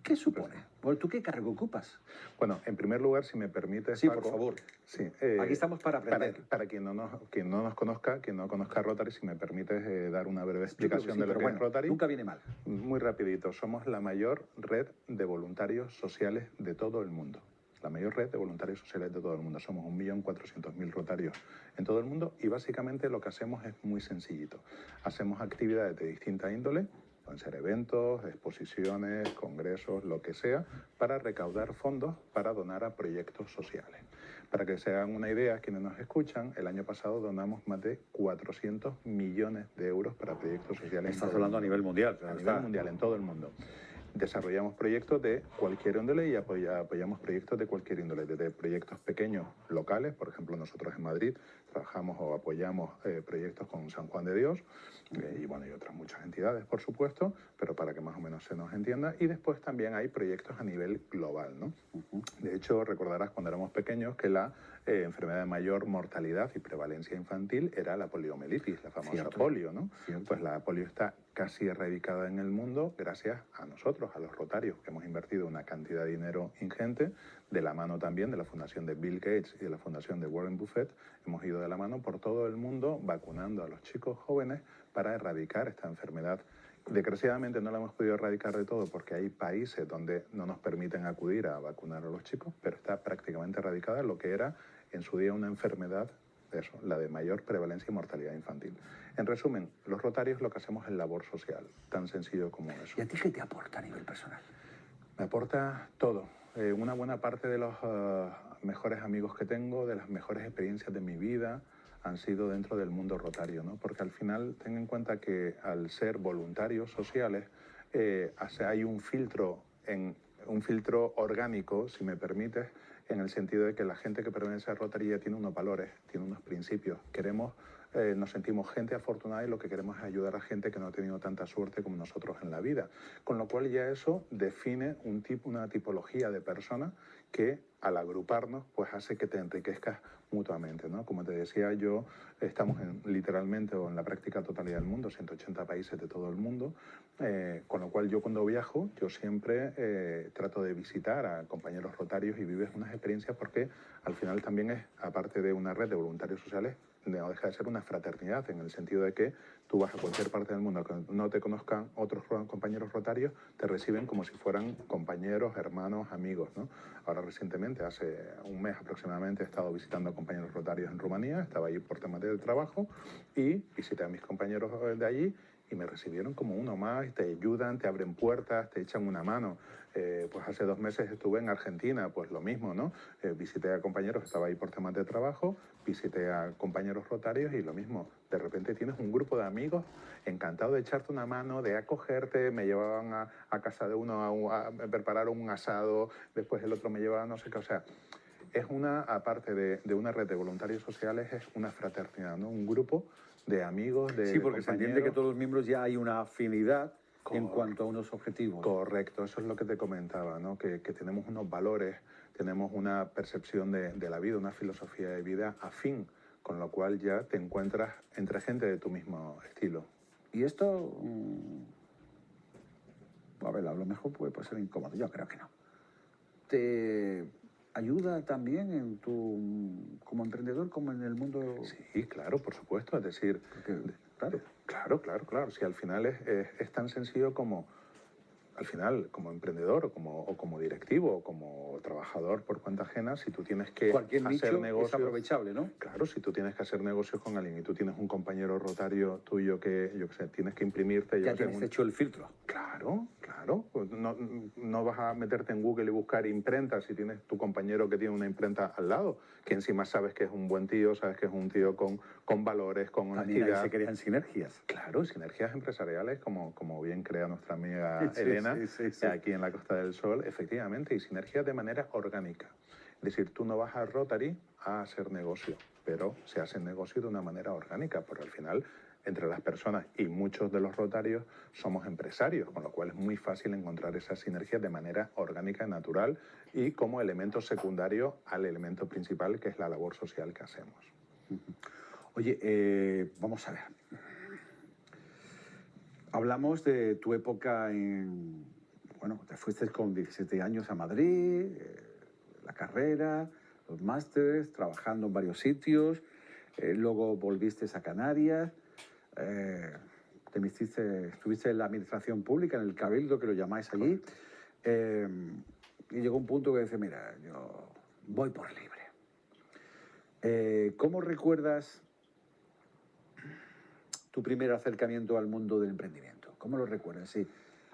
¿Qué supone? ¿Tú qué cargo ocupas? Bueno, en primer lugar, si me permites, sí, Paco, por favor. Sí, aquí estamos para aprender. Para quien no nos conozca, quien no conozca Rotary, si me permites dar una breve explicación de lo que es Rotary. Nunca viene mal. Muy rapidito. Somos la mayor red de voluntarios sociales de todo el mundo. La mayor red de voluntarios sociales de todo el mundo. Somos 1.400.000 rotarios en todo el mundo y básicamente lo que hacemos es muy sencillito. Hacemos actividades de distinta índole, pueden ser eventos, exposiciones, congresos, lo que sea, para recaudar fondos para donar a proyectos sociales. Para que se hagan una idea, quienes nos escuchan, el año pasado donamos más de 400 millones de euros para proyectos sociales. Estás hablando a nivel mundial. A nivel mundial, en todo el mundo. Desarrollamos proyectos de cualquier índole y apoyamos proyectos de cualquier índole, desde proyectos pequeños locales, por ejemplo nosotros en Madrid trabajamos o apoyamos proyectos con San Juan de Dios y bueno, y otras muchas entidades, por supuesto, pero para que más o menos se nos entienda. Y después también hay proyectos a nivel global, ¿no? De hecho, recordarás cuando éramos pequeños que la enfermedad de mayor mortalidad y prevalencia infantil era la poliomielitis, la famosa polio, ¿no? Pues la polio está casi erradicada en el mundo gracias a nosotros, a los rotarios, que hemos invertido una cantidad de dinero ingente, de la mano también de la fundación de Bill Gates y de la fundación de Warren Buffett. Hemos ido de la mano por todo el mundo vacunando a los chicos jóvenes para erradicar esta enfermedad. Desgraciadamente no la hemos podido erradicar de todo porque hay países donde no nos permiten acudir a vacunar a los chicos, pero está prácticamente erradicada lo que era en su día una enfermedad, eso, la de mayor prevalencia y mortalidad infantil. En resumen, los rotarios lo que hacemos es labor social, tan sencillo como eso. ¿Y a ti qué te aporta a nivel personal? Me aporta todo. Una buena parte de los mejores amigos que tengo, de las mejores experiencias de mi vida, han sido dentro del mundo rotario, ¿no? Porque al final ten en cuenta que al ser voluntarios sociales hay un filtro orgánico, si me permites, en el sentido de que la gente que pertenece a Rotary ya tiene unos valores, tiene unos principios. Nos sentimos gente afortunada y lo que queremos es ayudar a gente que no ha tenido tanta suerte como nosotros en la vida. Con lo cual ya eso define una tipología de persona que al agruparnos pues hace que te enriquezcas mutuamente, ¿no? Como te decía yo, estamos literalmente o en la práctica totalidad del mundo, 180 países de todo el mundo, con lo cual yo cuando viajo, yo siempre trato de visitar a compañeros rotarios y vives unas experiencias porque al final también es, aparte de una red de voluntarios sociales, no deja de ser una fraternidad, en el sentido de que tú vas a cualquier parte del mundo que no te conozcan otros compañeros rotarios, te reciben como si fueran compañeros, hermanos, amigos, ¿no? Ahora recientemente, hace un mes aproximadamente, he estado visitando compañeros rotarios en Rumanía, estaba allí por temas de trabajo y visité a mis compañeros de allí y me recibieron como uno más, te ayudan, te abren puertas, te echan una mano. Pues hace 2 meses estuve en Argentina, pues lo mismo, ¿no? Visité a compañeros, estaba ahí por temas de trabajo, visité a compañeros rotarios y lo mismo. De repente tienes un grupo de amigos encantados de echarte una mano, de acogerte, me llevaban a casa de uno me prepararon un asado, después el otro me llevaba a no sé qué, o sea, es una, aparte de una red de voluntarios sociales, es una fraternidad, ¿no? Un grupo de amigos, Sí, porque se entiende que todos los miembros ya hay una afinidad en cuanto a unos objetivos. Correcto, eso es lo que te comentaba, ¿no? Que tenemos unos valores, tenemos una percepción de la vida, una filosofía de vida afín, con lo cual ya te encuentras entre gente de tu mismo estilo. Y esto, a ver, a lo mejor puede ser incómodo, yo creo que no. ¿Te ayuda también en como emprendedor, como en el mundo? Sí, claro, por supuesto, es decir, claro, si al final es tan sencillo como, al final, como emprendedor o como directivo o como trabajador por cuenta ajena, si tú tienes que cualquier hacer nicho negocios, es aprovechable, ¿no? Claro, si tú tienes que hacer negocios con alguien y tú tienes un compañero rotario tuyo que, yo qué sé, tienes que imprimirte... Ya tienes hecho el filtro. Claro. Pues no vas a meterte en Google y buscar imprentas si tienes tu compañero que tiene una imprenta al lado, que encima sabes que es un buen tío, sabes que es un tío con valores, con honestidad. También ahí se crean sinergias. Claro, sinergias empresariales, como bien crea nuestra amiga Elena, sí. aquí en la Costa del Sol, efectivamente, y sinergias de manera orgánica. Es decir, tú no vas a Rotary a hacer negocio, pero se hace negocio de una manera orgánica, porque al final, entre las personas y muchos de los rotarios somos empresarios, con lo cual es muy fácil encontrar esas sinergias de manera orgánica y natural y como elemento secundario al elemento principal, que es la labor social que hacemos. Oye, vamos a ver. Hablamos de tu época bueno, te fuiste con 17 años a Madrid, la carrera, los másteres, trabajando en varios sitios, luego volviste a Canarias, estuviste en la administración pública, en el Cabildo, que lo llamáis allí, y llegó un punto que dice, mira, yo voy por libre. ¿Cómo recuerdas tu primer acercamiento al mundo del emprendimiento? ¿Cómo lo recuerdas? Sí.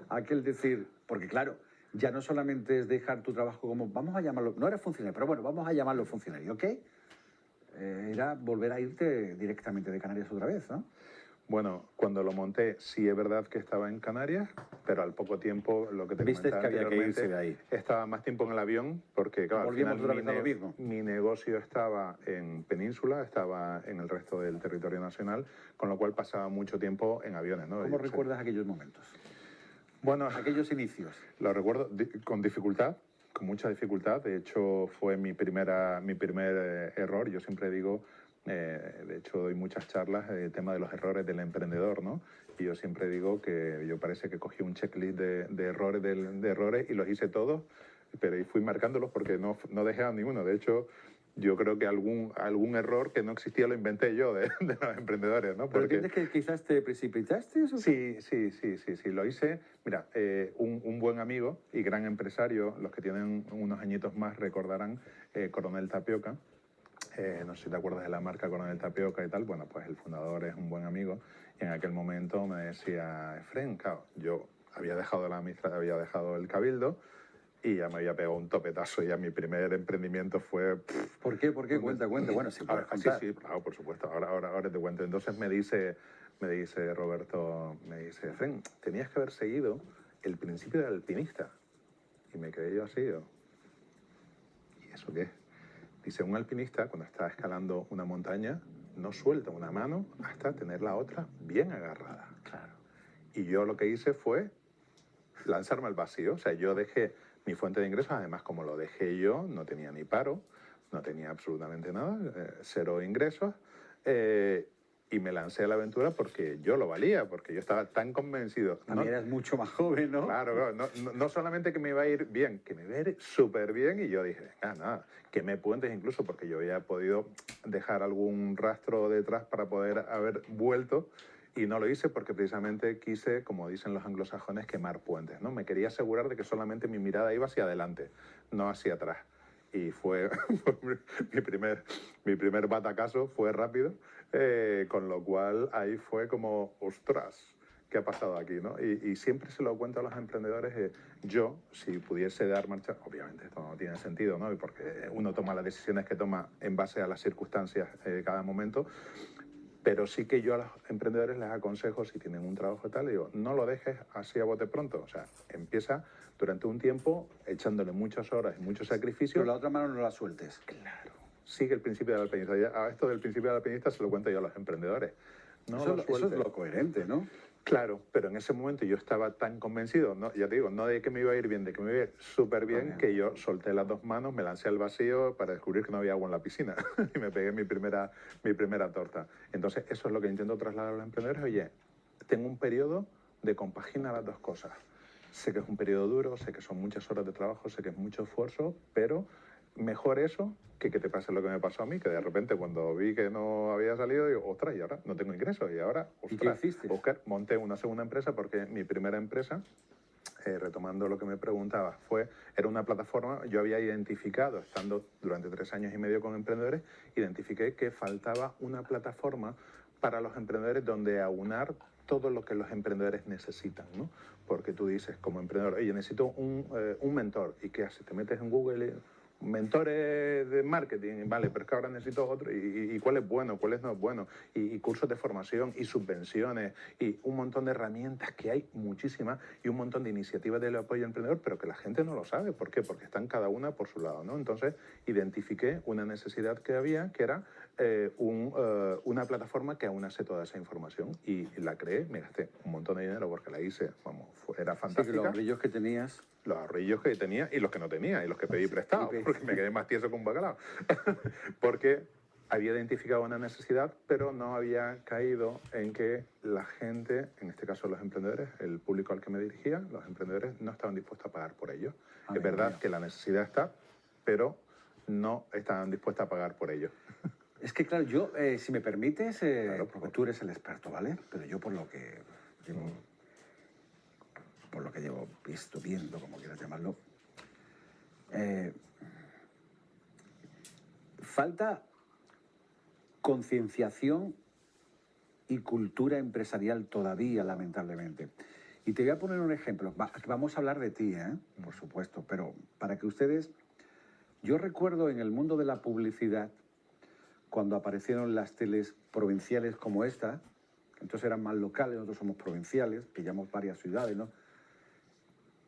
Aquel decir, porque claro, ya no solamente es dejar tu trabajo como, vamos a llamarlo, no era funcionario, pero bueno, vamos a llamarlo funcionario, ¿ok? Era volver a irte directamente de Canarias otra vez, ¿no? Bueno, cuando lo monté, sí es verdad que estaba en Canarias, pero al poco tiempo, lo que te comentaba que había que irse anteriormente, de ahí. estaba más tiempo en el avión, porque claro, al final otra vez a lo mismo. mi negocio estaba en Península, estaba en el resto del territorio nacional, con lo cual pasaba mucho tiempo en aviones, ¿no? ¿Cómo recuerdas aquellos momentos? Bueno, aquellos inicios. Lo recuerdo con dificultad, con mucha dificultad. De hecho, fue mi primer error. Yo siempre digo, de hecho, doy muchas charlas el tema de los errores del emprendedor, ¿no? Y yo siempre digo que yo parece que cogí un checklist de errores y los hice todos, pero y fui marcándolos porque no dejé a ninguno. De hecho, yo creo que algún error que no existía lo inventé yo de los emprendedores, ¿no? ¿Pero entiendes que quizás te precipitaste? ¿O sí, lo hice. Mira, un buen amigo y gran empresario, los que tienen unos añitos más recordarán Coronel Tapioca. No sé si te acuerdas de la marca Coronel Tapioca y tal. Bueno, pues el fundador es un buen amigo y en aquel momento me decía, Efren, claro, yo había dejado el Cabildo y ya me había pegado un topetazo. Ya mi primer emprendimiento fue... ¿Por qué? Cuenta. Bueno, si puedes contar. Sí, claro, por supuesto. Ahora te cuento. Entonces me dice Roberto, Efren, tenías que haber seguido el principio del alpinista. Y me quedé yo así, ¿y eso qué es? Dice, un alpinista cuando está escalando una montaña no suelta una mano hasta tener la otra bien agarrada. Claro. Y yo lo que hice fue lanzarme al vacío. O sea, yo dejé mi fuente de ingresos, además como lo dejé yo, no tenía ni paro, no tenía absolutamente nada, cero ingresos, y me lancé a la aventura porque yo lo valía, porque yo estaba tan convencido. También eras mucho más joven, ¿no? Claro, claro. No solamente que me iba a ir bien, que me iba a ir súper bien, y yo dije, nada, quemé puentes incluso porque yo había podido dejar algún rastro detrás para poder haber vuelto, y no lo hice porque precisamente quise, como dicen los anglosajones, quemar puentes, ¿no? Me quería asegurar de que solamente mi mirada iba hacia adelante, no hacia atrás. Y fue mi primer batacazo, fue rápido, con lo cual ahí fue como, ostras, ¿qué ha pasado aquí, no? Y siempre se lo cuento a los emprendedores, yo, si pudiese dar marcha, obviamente esto no tiene sentido, ¿no? Porque uno toma las decisiones que toma en base a las circunstancias de cada momento, pero sí que yo a los emprendedores les aconsejo, si tienen un trabajo tal, digo, no lo dejes así a bote pronto. O sea, empieza durante un tiempo echándole muchas horas y mucho sacrificio. Pero la otra mano no la sueltes. Claro. Sigue el principio del alpinista. A esto del principio del alpinista se lo cuento yo a los emprendedores. No Eso lo es sueltes. lo coherente, ¿no? Claro, pero en ese momento yo estaba tan convencido, ¿no? Ya te digo, no de que me iba a ir bien, de que me iba a ir súper bien, que yo solté las dos manos, me lancé al vacío para descubrir que no había agua en la piscina y me pegué mi primera torta. Entonces, eso es lo que intento trasladar a los emprendedores. Oye, tengo un periodo de compaginar las dos cosas. Sé que es un periodo duro, sé que son muchas horas de trabajo, sé que es mucho esfuerzo, pero mejor eso que te pase lo que me pasó a mí, que de repente cuando vi que no había salido, digo, ostras, y ahora no tengo ingresos, y ahora, ostras, ¿Y qué hiciste? Oscar, monté una segunda empresa porque mi primera empresa, retomando lo que me preguntaba, era una plataforma. Yo había identificado, estando durante 3 años y medio con emprendedores, identifiqué que faltaba una plataforma para los emprendedores donde aunar todo lo que los emprendedores necesitan, ¿no? Porque tú dices como emprendedor, oye, necesito un mentor. ¿Y qué haces? Te metes en Google, mentores de marketing, vale, pero es que ahora necesito otro. ¿Y cuál es bueno, cuál es no es bueno? Y cursos de formación y subvenciones y un montón de herramientas, que hay muchísimas, y un montón de iniciativas de apoyo al emprendedor, pero que la gente no lo sabe. ¿Por qué? Porque están cada una por su lado, ¿no? Entonces identifiqué una necesidad que había, que era una plataforma que aunase toda esa información, y la creé. Me gasté un montón de dinero porque la hice, vamos, era fantástica. Sí, que los ahorrillos que tenías. Los ahorrillos que tenía y los que no tenía y los que pedí prestados, porque me quedé más tieso que un bacalao. Porque había identificado una necesidad, pero no había caído en que la gente, en este caso los emprendedores, el público al que me dirigía, los emprendedores no estaban dispuestos a pagar por ello. Es verdad que la necesidad está, pero no estaban dispuestos a pagar por ello. Es que, claro, yo, si me permites, Claro, porque tú eres el experto, ¿vale? Pero yo por lo que llevo visto, viendo, como quieras llamarlo, falta concienciación y cultura empresarial todavía, lamentablemente. Y te voy a poner un ejemplo. Vamos a hablar de ti, por supuesto, pero para que ustedes... Yo recuerdo en el mundo de la publicidad, cuando aparecieron las teles provinciales como esta, entonces eran más locales, nosotros somos provinciales, pillamos varias ciudades, ¿no?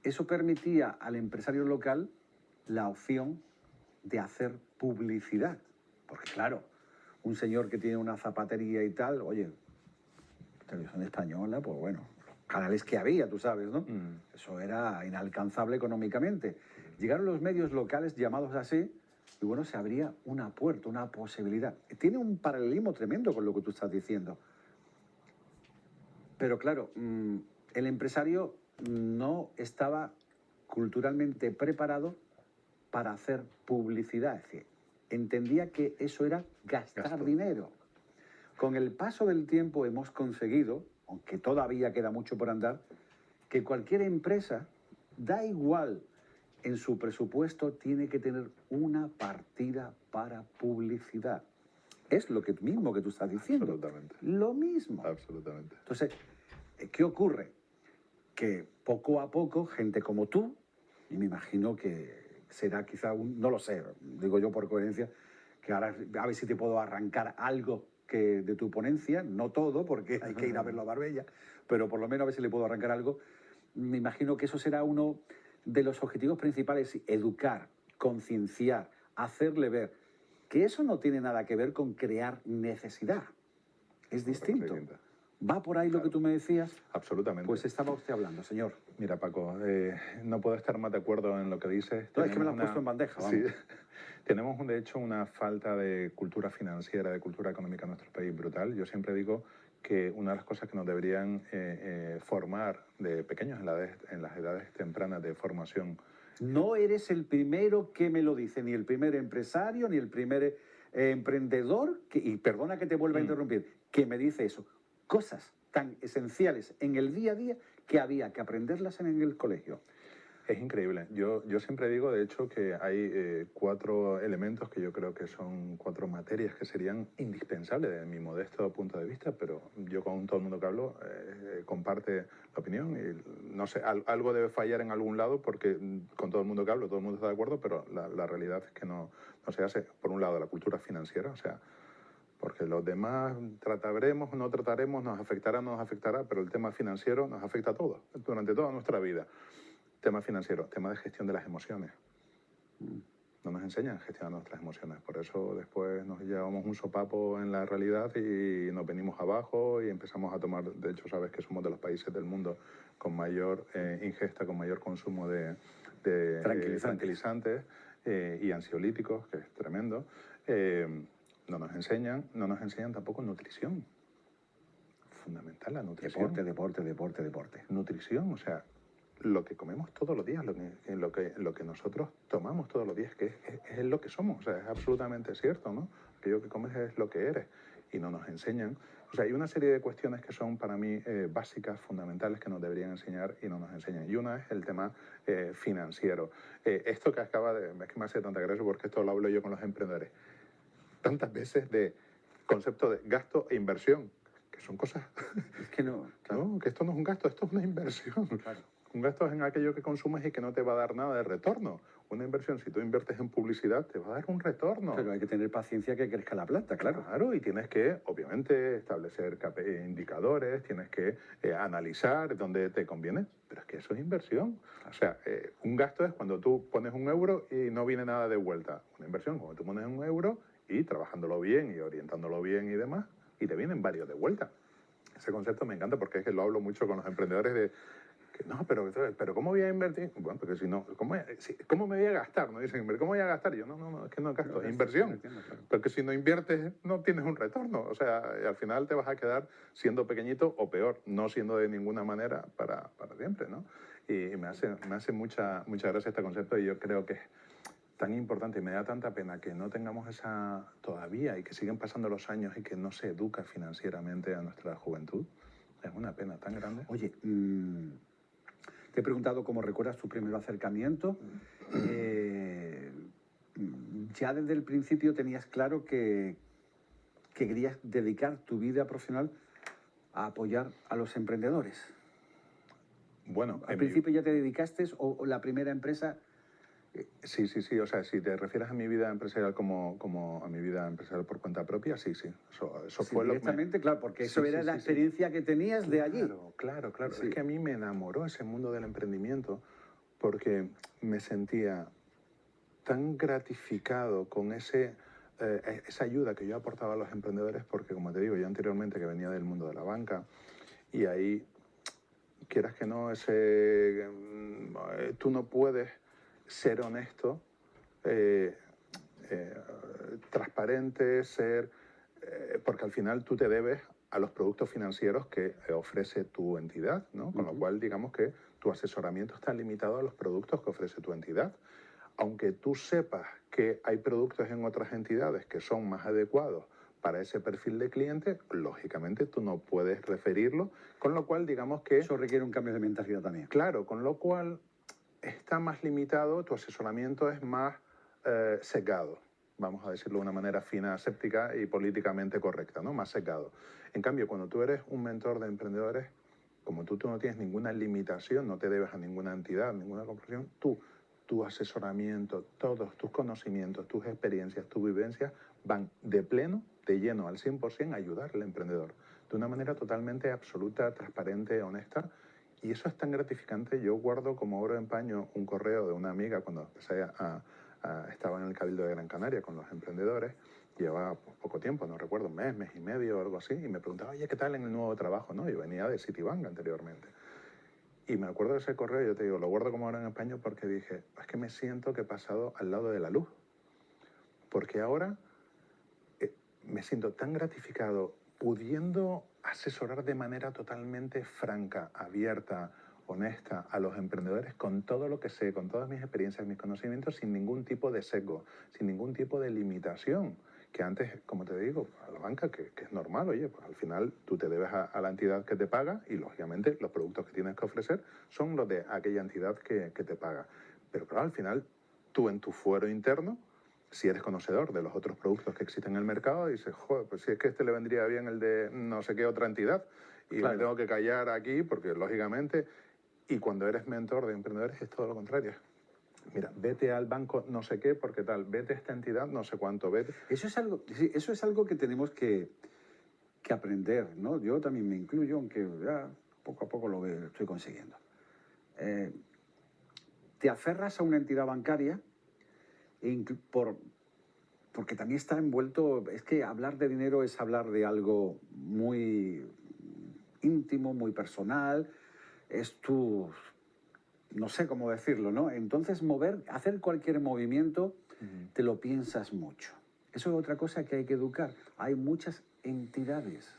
Eso permitía al empresario local la opción de hacer publicidad. Porque claro, un señor que tiene una zapatería y tal, oye, televisión española, pues bueno, los canales que había, tú sabes, ¿no? Eso era inalcanzable económicamente. Llegaron los medios locales llamados así, y bueno, se abría una puerta, una posibilidad. Tiene un paralelismo tremendo con lo que tú estás diciendo. Pero claro, el empresario no estaba culturalmente preparado para hacer publicidad. Es decir, entendía que eso era gastar dinero. Con el paso del tiempo hemos conseguido, aunque todavía queda mucho por andar, que cualquier empresa, da igual, en su presupuesto tiene que tener una partida para publicidad. Es lo mismo que tú estás diciendo. Absolutamente. Lo mismo. Absolutamente. Entonces, ¿qué ocurre? Que poco a poco, gente como tú, y me imagino que será quizá no lo sé, digo yo por coherencia, que ahora a ver si te puedo arrancar algo de tu ponencia, no todo, porque hay que ir a verlo a Marbella, pero por lo menos a ver si le puedo arrancar algo. Me imagino que eso será uno de los objetivos principales: educar, concienciar, hacerle ver que eso no tiene nada que ver con crear necesidad. Es distinto. ¿Va por ahí lo que tú me decías? Absolutamente. Pues estaba usted hablando, señor. Mira, Paco, no puedo estar más de acuerdo en lo que dices. No, es que me lo has puesto en bandeja, vamos. Sí. Tenemos, de hecho, una falta de cultura financiera, de cultura económica en nuestro país brutal. Yo siempre digo que una de las cosas que nos deberían formar de pequeños en las edades tempranas de formación. No eres el primero que me lo dice, ni el primer empresario, ni el primer emprendedor, y perdona que te vuelva a interrumpir, que me dice eso. Cosas tan esenciales en el día a día que había que aprenderlas en el colegio. Es increíble. Yo siempre digo, de hecho, que hay 4 elementos que yo creo que son 4 materias que serían indispensables desde mi modesto punto de vista, pero yo con todo el mundo que hablo comparte la opinión y no sé, algo debe fallar en algún lado porque con todo el mundo que hablo, todo el mundo está de acuerdo, pero la realidad es que no se hace, por un lado, la cultura financiera, o sea, porque los demás trataremos, no trataremos, nos afectará, no nos afectará, pero el tema financiero nos afecta a todos, durante toda nuestra vida. Tema financiero, tema de gestión de las emociones. No nos enseñan a gestionar nuestras emociones, por eso después nos llevamos un sopapo en la realidad y nos venimos abajo y empezamos a tomar, de hecho sabes que somos de los países del mundo con mayor ingesta, con mayor consumo de tranquilizantes y ansiolíticos, que es tremendo. No nos enseñan tampoco nutrición. Fundamental la nutrición. Deporte. Nutrición, o sea, lo que comemos todos los días, lo que nosotros tomamos todos los días, que es lo que somos, o sea, es absolutamente cierto, ¿no? Aquello que comes es lo que eres y no nos enseñan. O sea, hay una serie de cuestiones que son para mí básicas, fundamentales, que nos deberían enseñar y no nos enseñan. Y una es el tema financiero. Esto que acaba de... Es que me hace tanta gracia porque esto lo hablo yo con los emprendedores. Tantas veces de concepto de gasto e inversión, que son cosas... Es que no... Claro. No, que esto no es un gasto, esto es una inversión. Claro. Un gasto es en aquello que consumes y que no te va a dar nada de retorno. Una inversión, si tú inviertes en publicidad, te va a dar un retorno. Pero hay que tener paciencia que crezca la planta, claro. Claro, y tienes que, obviamente, establecer indicadores, tienes que analizar dónde te conviene, pero es que eso es inversión. O sea, un gasto es cuando tú pones un euro y no viene nada de vuelta. Una inversión, cuando tú pones un euro y trabajándolo bien y orientándolo bien y demás, y te vienen varios de vuelta. Ese concepto me encanta porque es que lo hablo mucho con los emprendedores de que no, pero ¿cómo voy a invertir? Bueno, porque si no, ¿cómo me voy a gastar? No dicen, ¿cómo voy a gastar? Yo, no, es que no es gasto, es inversión. Claro. Porque si no inviertes, no tienes un retorno. O sea, al final te vas a quedar siendo pequeñito o peor, no siendo de ninguna manera para siempre, ¿no? Y me hace mucha gracia este concepto y yo creo que es tan importante y me da tanta pena que no tengamos esa todavía y que siguen pasando los años y que no se educa financieramente a nuestra juventud. Es una pena tan grande. Oye, te he preguntado cómo recuerdas tu primer acercamiento. Ya desde el principio tenías claro que querías dedicar tu vida profesional a apoyar a los emprendedores. Bueno, ¿Al principio ya te dedicaste o la primera empresa? Sí. O sea, si te refieres a mi vida empresarial como a mi vida empresarial por cuenta propia, sí. Eso sí, fue directamente, claro, porque eso era la experiencia que tenías de allí. Claro. Sí. Es que a mí me enamoró ese mundo del emprendimiento porque me sentía tan gratificado con esa ayuda que yo aportaba a los emprendedores porque, como te digo, yo anteriormente que venía del mundo de la banca y ahí, quieras que no, tú no puedes ser honesto, transparente, porque al final tú te debes a los productos financieros que ofrece tu entidad, ¿no? Con lo cual, digamos que tu asesoramiento está limitado a los productos que ofrece tu entidad. Aunque tú sepas que hay productos en otras entidades que son más adecuados para ese perfil de cliente, lógicamente tú no puedes referirlo, con lo cual digamos que... Eso requiere un cambio de mentalidad también. Claro, con lo cual está más limitado, tu asesoramiento es más sesgado, vamos a decirlo de una manera fina, aséptica y políticamente correcta, ¿no? Más sesgado. En cambio, cuando tú eres un mentor de emprendedores, como tú no tienes ninguna limitación, no te debes a ninguna entidad, ninguna corporación, tu asesoramiento, todos tus conocimientos, tus experiencias, tus vivencias van de pleno, de lleno, al 100% a ayudar al emprendedor. De una manera totalmente absoluta, transparente, honesta. Y eso es tan gratificante. Yo guardo como oro en paño un correo de una amiga cuando empecé a estaba en el Cabildo de Gran Canaria con los emprendedores, llevaba poco tiempo, no recuerdo, un mes, mes y medio o algo así, y me preguntaba, oye, ¿qué tal en el nuevo trabajo? ¿No? Yo venía de Citibank anteriormente. Y me acuerdo de ese correo, yo te digo, lo guardo como ahora en español porque dije, es que me siento que he pasado al lado de la luz. Porque ahora me siento tan gratificado pudiendo asesorar de manera totalmente franca, abierta, honesta a los emprendedores con todo lo que sé, con todas mis experiencias, mis conocimientos, sin ningún tipo de sesgo, sin ningún tipo de limitación. Que antes, como te digo, a la banca, que es normal, oye, pues al final tú te debes a la entidad que te paga y lógicamente los productos que tienes que ofrecer son los de aquella entidad que te paga. Pero claro, al final tú en tu fuero interno, si eres conocedor de los otros productos que existen en el mercado, dices, joder, pues si es que este le vendría bien el de no sé qué otra entidad y Claro. me tengo que callar aquí porque lógicamente, y cuando eres mentor de emprendedores es todo lo contrario. Mira, vete al banco no sé qué porque tal, vete a esta entidad no sé cuánto, vete. Eso es algo, sí, eso es algo que tenemos que aprender, ¿no? Yo también me incluyo, aunque ya poco a poco lo estoy consiguiendo. Te aferras a una entidad bancaria porque también está envuelto, es que hablar de dinero es hablar de algo muy íntimo, muy personal, es tu, no sé cómo decirlo, ¿no? Entonces hacer cualquier movimiento, te lo piensas mucho. Eso es otra cosa que hay que educar. Hay muchas entidades.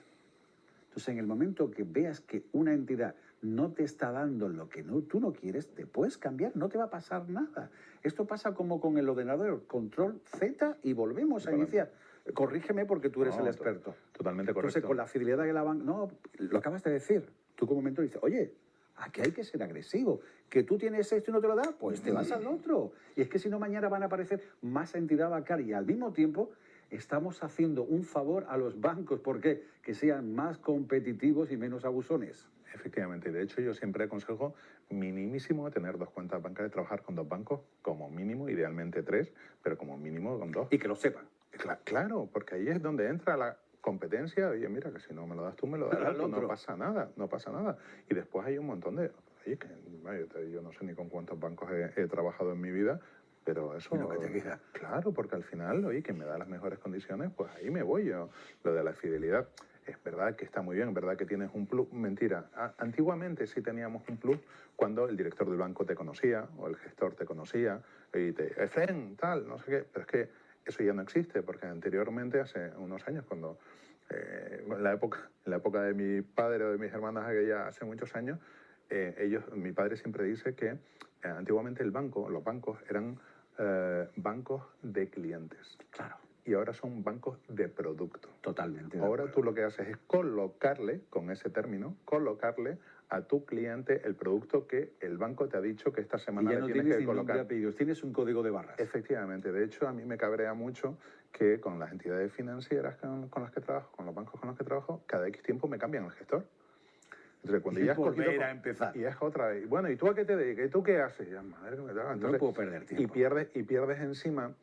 Entonces, en el momento que veas que una entidad no te está dando lo que tú no quieres, te puedes cambiar, no te va a pasar nada. Esto pasa como con el ordenador, control Z y volvemos a iniciar. Corrígeme porque tú eres el experto. Totalmente correcto. Entonces, con la fidelidad de la banca, no, lo acabas de decir. Tú como mentor dices, oye, aquí hay que ser agresivo. Que tú tienes esto y no te lo da, pues te vas al otro. Y es que si no, mañana van a aparecer más entidades bancarias y al mismo tiempo estamos haciendo un favor a los bancos. ¿Por qué? Que sean más competitivos y menos abusones. Efectivamente, de hecho yo siempre aconsejo minimísimo tener 2 cuentas bancarias, trabajar con 2 bancos, como mínimo, idealmente 3, pero como mínimo con 2. Y que lo sepan. Claro, porque ahí es donde entra la competencia. Oye, mira, que si no me lo das tú, me lo dará el otro. No pasa nada, no pasa nada. Y después hay un montón de... Oye, que yo no sé ni con cuántos bancos he trabajado en mi vida, pero eso... Y lo que te queda. Claro, porque al final, oye, quien me da las mejores condiciones, pues ahí me voy yo. Lo de la fidelidad, es verdad que está muy bien, es verdad que tienes un plus. Mentira, antiguamente sí teníamos un plus cuando el director del banco te conocía o el gestor te conocía y te... Efren, tal, no sé qué, pero es que eso ya no existe, porque anteriormente, hace unos años, cuando en la época de mi padre o de mis hermanas, aquella hace muchos años, mi padre siempre dice que antiguamente los bancos eran bancos de clientes. Claro. Y ahora son bancos de producto. Totalmente. Ahora tú lo que haces es colocarle, con ese término, colocarle a tu cliente el producto que el banco te ha dicho que esta semana y ya no le tienes tienes que ni colocar. nombre y apellidos, tienes un código de barras. Efectivamente, de hecho a mí me cabrea mucho que con las entidades financieras con las que trabajo, con los bancos con los que trabajo, cada X tiempo me cambian el gestor. Entonces, cuando ya has cogido... volver a empezar. Y es otra vez. Bueno, ¿y tú a qué te dedicas? ¿Y tú qué haces? Ya, madre que me da. Entonces, no puedo perder tiempo. Y pierdes encima,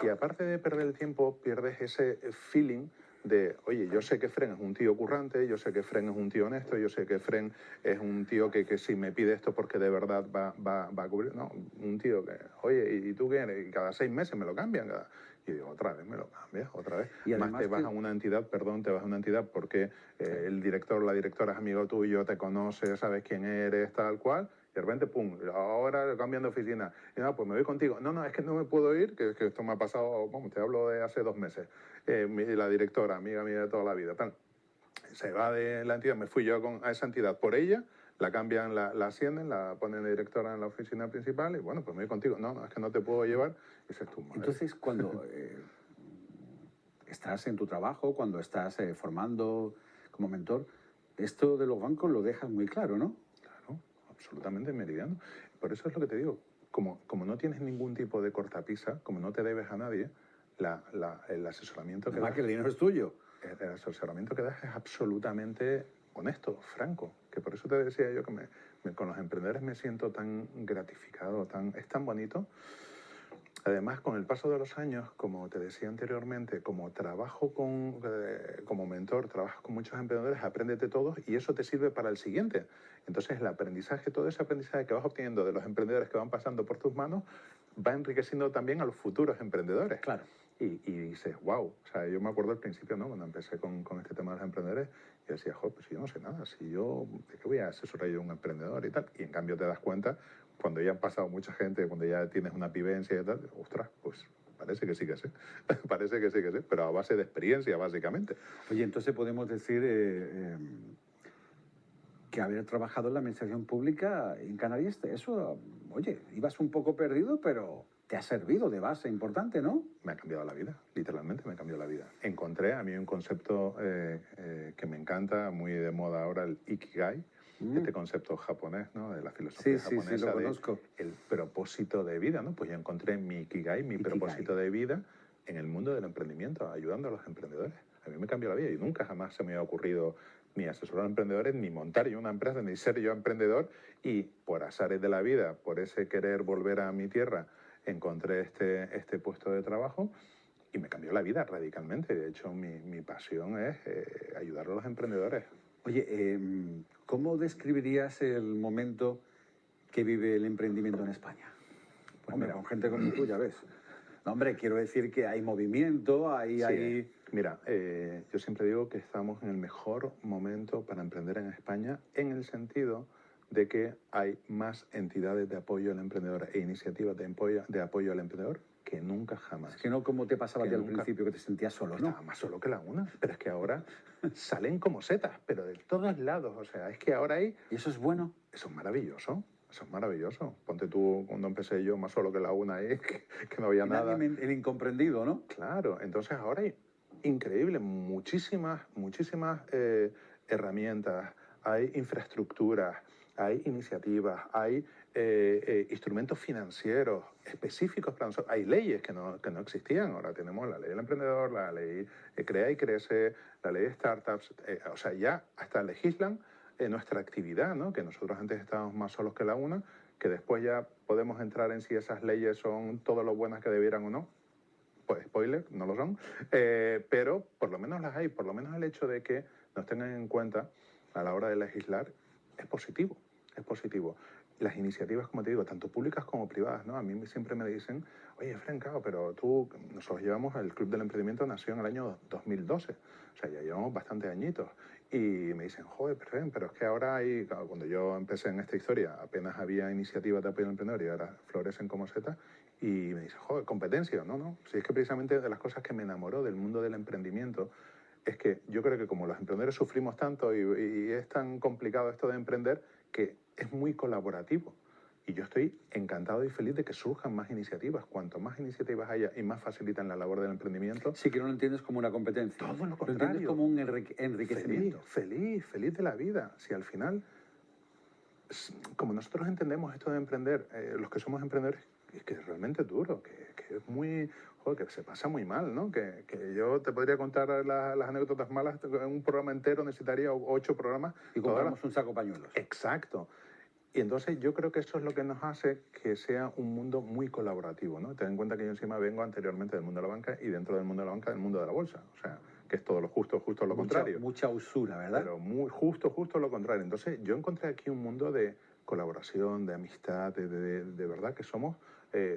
y aparte de perder el tiempo, pierdes ese feeling de, oye, yo sé que Fren es un tío currante, yo sé que Fren es un tío honesto, yo sé que Fren es un tío que si me pide esto porque de verdad va a cubrir. No, un tío que, oye, ¿y tú qué eres? Y cada 6 meses me lo cambian. Y digo, otra vez me lo cambias, otra vez. Y más te vas a una entidad, te vas a una entidad porque el director o la directora es amigo tuyo, te conoce, sabes quién eres, tal cual. Y de repente, pum, ahora cambian de oficina. Y no, pues me voy contigo. No, es que no me puedo ir, que esto me ha pasado, vamos, te hablo de hace 2 meses. La directora, amiga mía de toda la vida, tal. Se va de la entidad, me fui yo a esa entidad por ella, la cambian, la ascienden, la ponen de directora en la oficina principal y bueno, pues me voy contigo. No, es que no te puedo llevar. Y dices tú, madre. Entonces, cuando estás en tu trabajo, cuando estás formando como mentor, esto de los bancos lo dejas muy claro, ¿no? Claro, absolutamente meridiano. Por eso es lo que te digo, como no tienes ningún tipo de cortapisa, como no te debes a nadie, el asesoramiento que das... que el dinero es tuyo. El asesoramiento que das es absolutamente honesto, franco, que por eso te decía yo que con los emprendedores me siento tan gratificado, es tan bonito. Además, con el paso de los años, como te decía anteriormente, como trabajo como mentor, trabajas con muchos emprendedores, aprendes de todos y eso te sirve para el siguiente. Entonces, el aprendizaje, todo ese aprendizaje que vas obteniendo de los emprendedores que van pasando por tus manos, va enriqueciendo también a los futuros emprendedores. Claro. Y dices, wow. O sea, yo me acuerdo al principio, ¿no? Cuando empecé con este tema de los emprendedores, yo decía, joder, pues yo no sé nada. Si yo, ¿de qué voy a asesorar yo a un emprendedor y tal? Y en cambio te das cuenta, cuando ya han pasado mucha gente, cuando ya tienes una vivencia y tal, ostras, pues parece que sí que sé. Parece que sí que sé, pero a base de experiencia, básicamente. Oye, entonces podemos decir que haber trabajado en la administración pública en Canarias, eso, oye, ibas un poco perdido, pero te ha servido de base importante, ¿no? Me ha cambiado la vida, literalmente me cambió la vida. Encontré a mí un concepto que me encanta, muy de moda ahora, el Ikigai, este concepto japonés, ¿no? De la filosofía japonesa, sí, lo conozco. el propósito de vida, ¿no? Pues yo encontré mi Ikigai, mi propósito de vida en el mundo del emprendimiento, ayudando a los emprendedores. A mí me cambió la vida y nunca jamás se me había ocurrido ni asesorar a emprendedores, ni montar yo una empresa, ni ser yo emprendedor. Y por azares de la vida, por ese querer volver a mi tierra, encontré este puesto de trabajo y me cambió la vida radicalmente. De hecho, mi pasión es ayudar a los emprendedores. Oye, ¿cómo describirías el momento que vive el emprendimiento en España? Pues hombre, con gente como tú, ya ves. No, hombre, quiero decir que hay movimiento, hay... Mira, yo siempre digo que estamos en el mejor momento para emprender en España en el sentido de que hay más entidades de apoyo al emprendedor e iniciativas de apoyo al emprendedor que nunca jamás. Es que no como te pasaba a ti al principio, que te sentías solo, ¿no? Estaba más solo que la una, pero es que ahora salen como setas, pero de todos lados. O sea, es que ahora hay... ¿Y eso es bueno? Eso es maravilloso. Eso es maravilloso. Ponte tú, cuando empecé yo, más solo que la una ahí, que no había nada. El incomprendido, ¿no? Claro, entonces ahora hay increíble, muchísimas herramientas, hay infraestructuras, hay iniciativas, hay instrumentos financieros específicos para nosotros. Hay leyes que no existían. Ahora tenemos la ley del emprendedor, la ley Crea y Crece, la ley de startups. O sea, ya hasta legislan nuestra actividad, ¿no? Que nosotros antes estábamos más solos que la una, que después ya podemos entrar en si esas leyes son todo lo buenas que debieran o no. Pues spoiler, no lo son, pero por lo menos las hay, por lo menos el hecho de que nos tengan en cuenta a la hora de legislar es positivo, es positivo. Las iniciativas, como te digo, tanto públicas como privadas, ¿no? A mí siempre me dicen, oye, Francao, pero nosotros llevamos, el Club del Emprendimiento nació en el año 2012, o sea, ya llevamos bastantes añitos. Y me dicen, joder, pero es que ahora hay, cuando yo empecé en esta historia, apenas había iniciativas de apoyo al emprendedor y ahora florecen como setas. Y me dice, joder, competencia. No. Si es que precisamente de las cosas que me enamoró del mundo del emprendimiento es que yo creo que como los emprendedores sufrimos tanto y es tan complicado esto de emprender, que es muy colaborativo. Y yo estoy encantado y feliz de que surjan más iniciativas. Cuanto más iniciativas haya y más facilitan la labor del emprendimiento... Sí, que no lo entiendes como una competencia. Todo lo contrario. Lo entiendes como un enriquecimiento. Feliz de la vida. Si al final, como nosotros entendemos esto de emprender, los que somos emprendedores, es que realmente es duro, que es muy... Joder, que se pasa muy mal, ¿no? Que yo te podría contar las anécdotas malas, en un programa entero necesitaría 8 programas. Y compramos un saco pañuelos. Exacto. Y entonces yo creo que eso es lo que nos hace que sea un mundo muy colaborativo, ¿no? Ten en cuenta que yo encima vengo anteriormente del mundo de la banca y dentro del mundo de la banca del mundo de la bolsa. O sea, que es todo lo justo lo contrario. Mucha usura, ¿verdad? Pero muy justo lo contrario. Entonces yo encontré aquí un mundo de colaboración, de amistad, de verdad que somos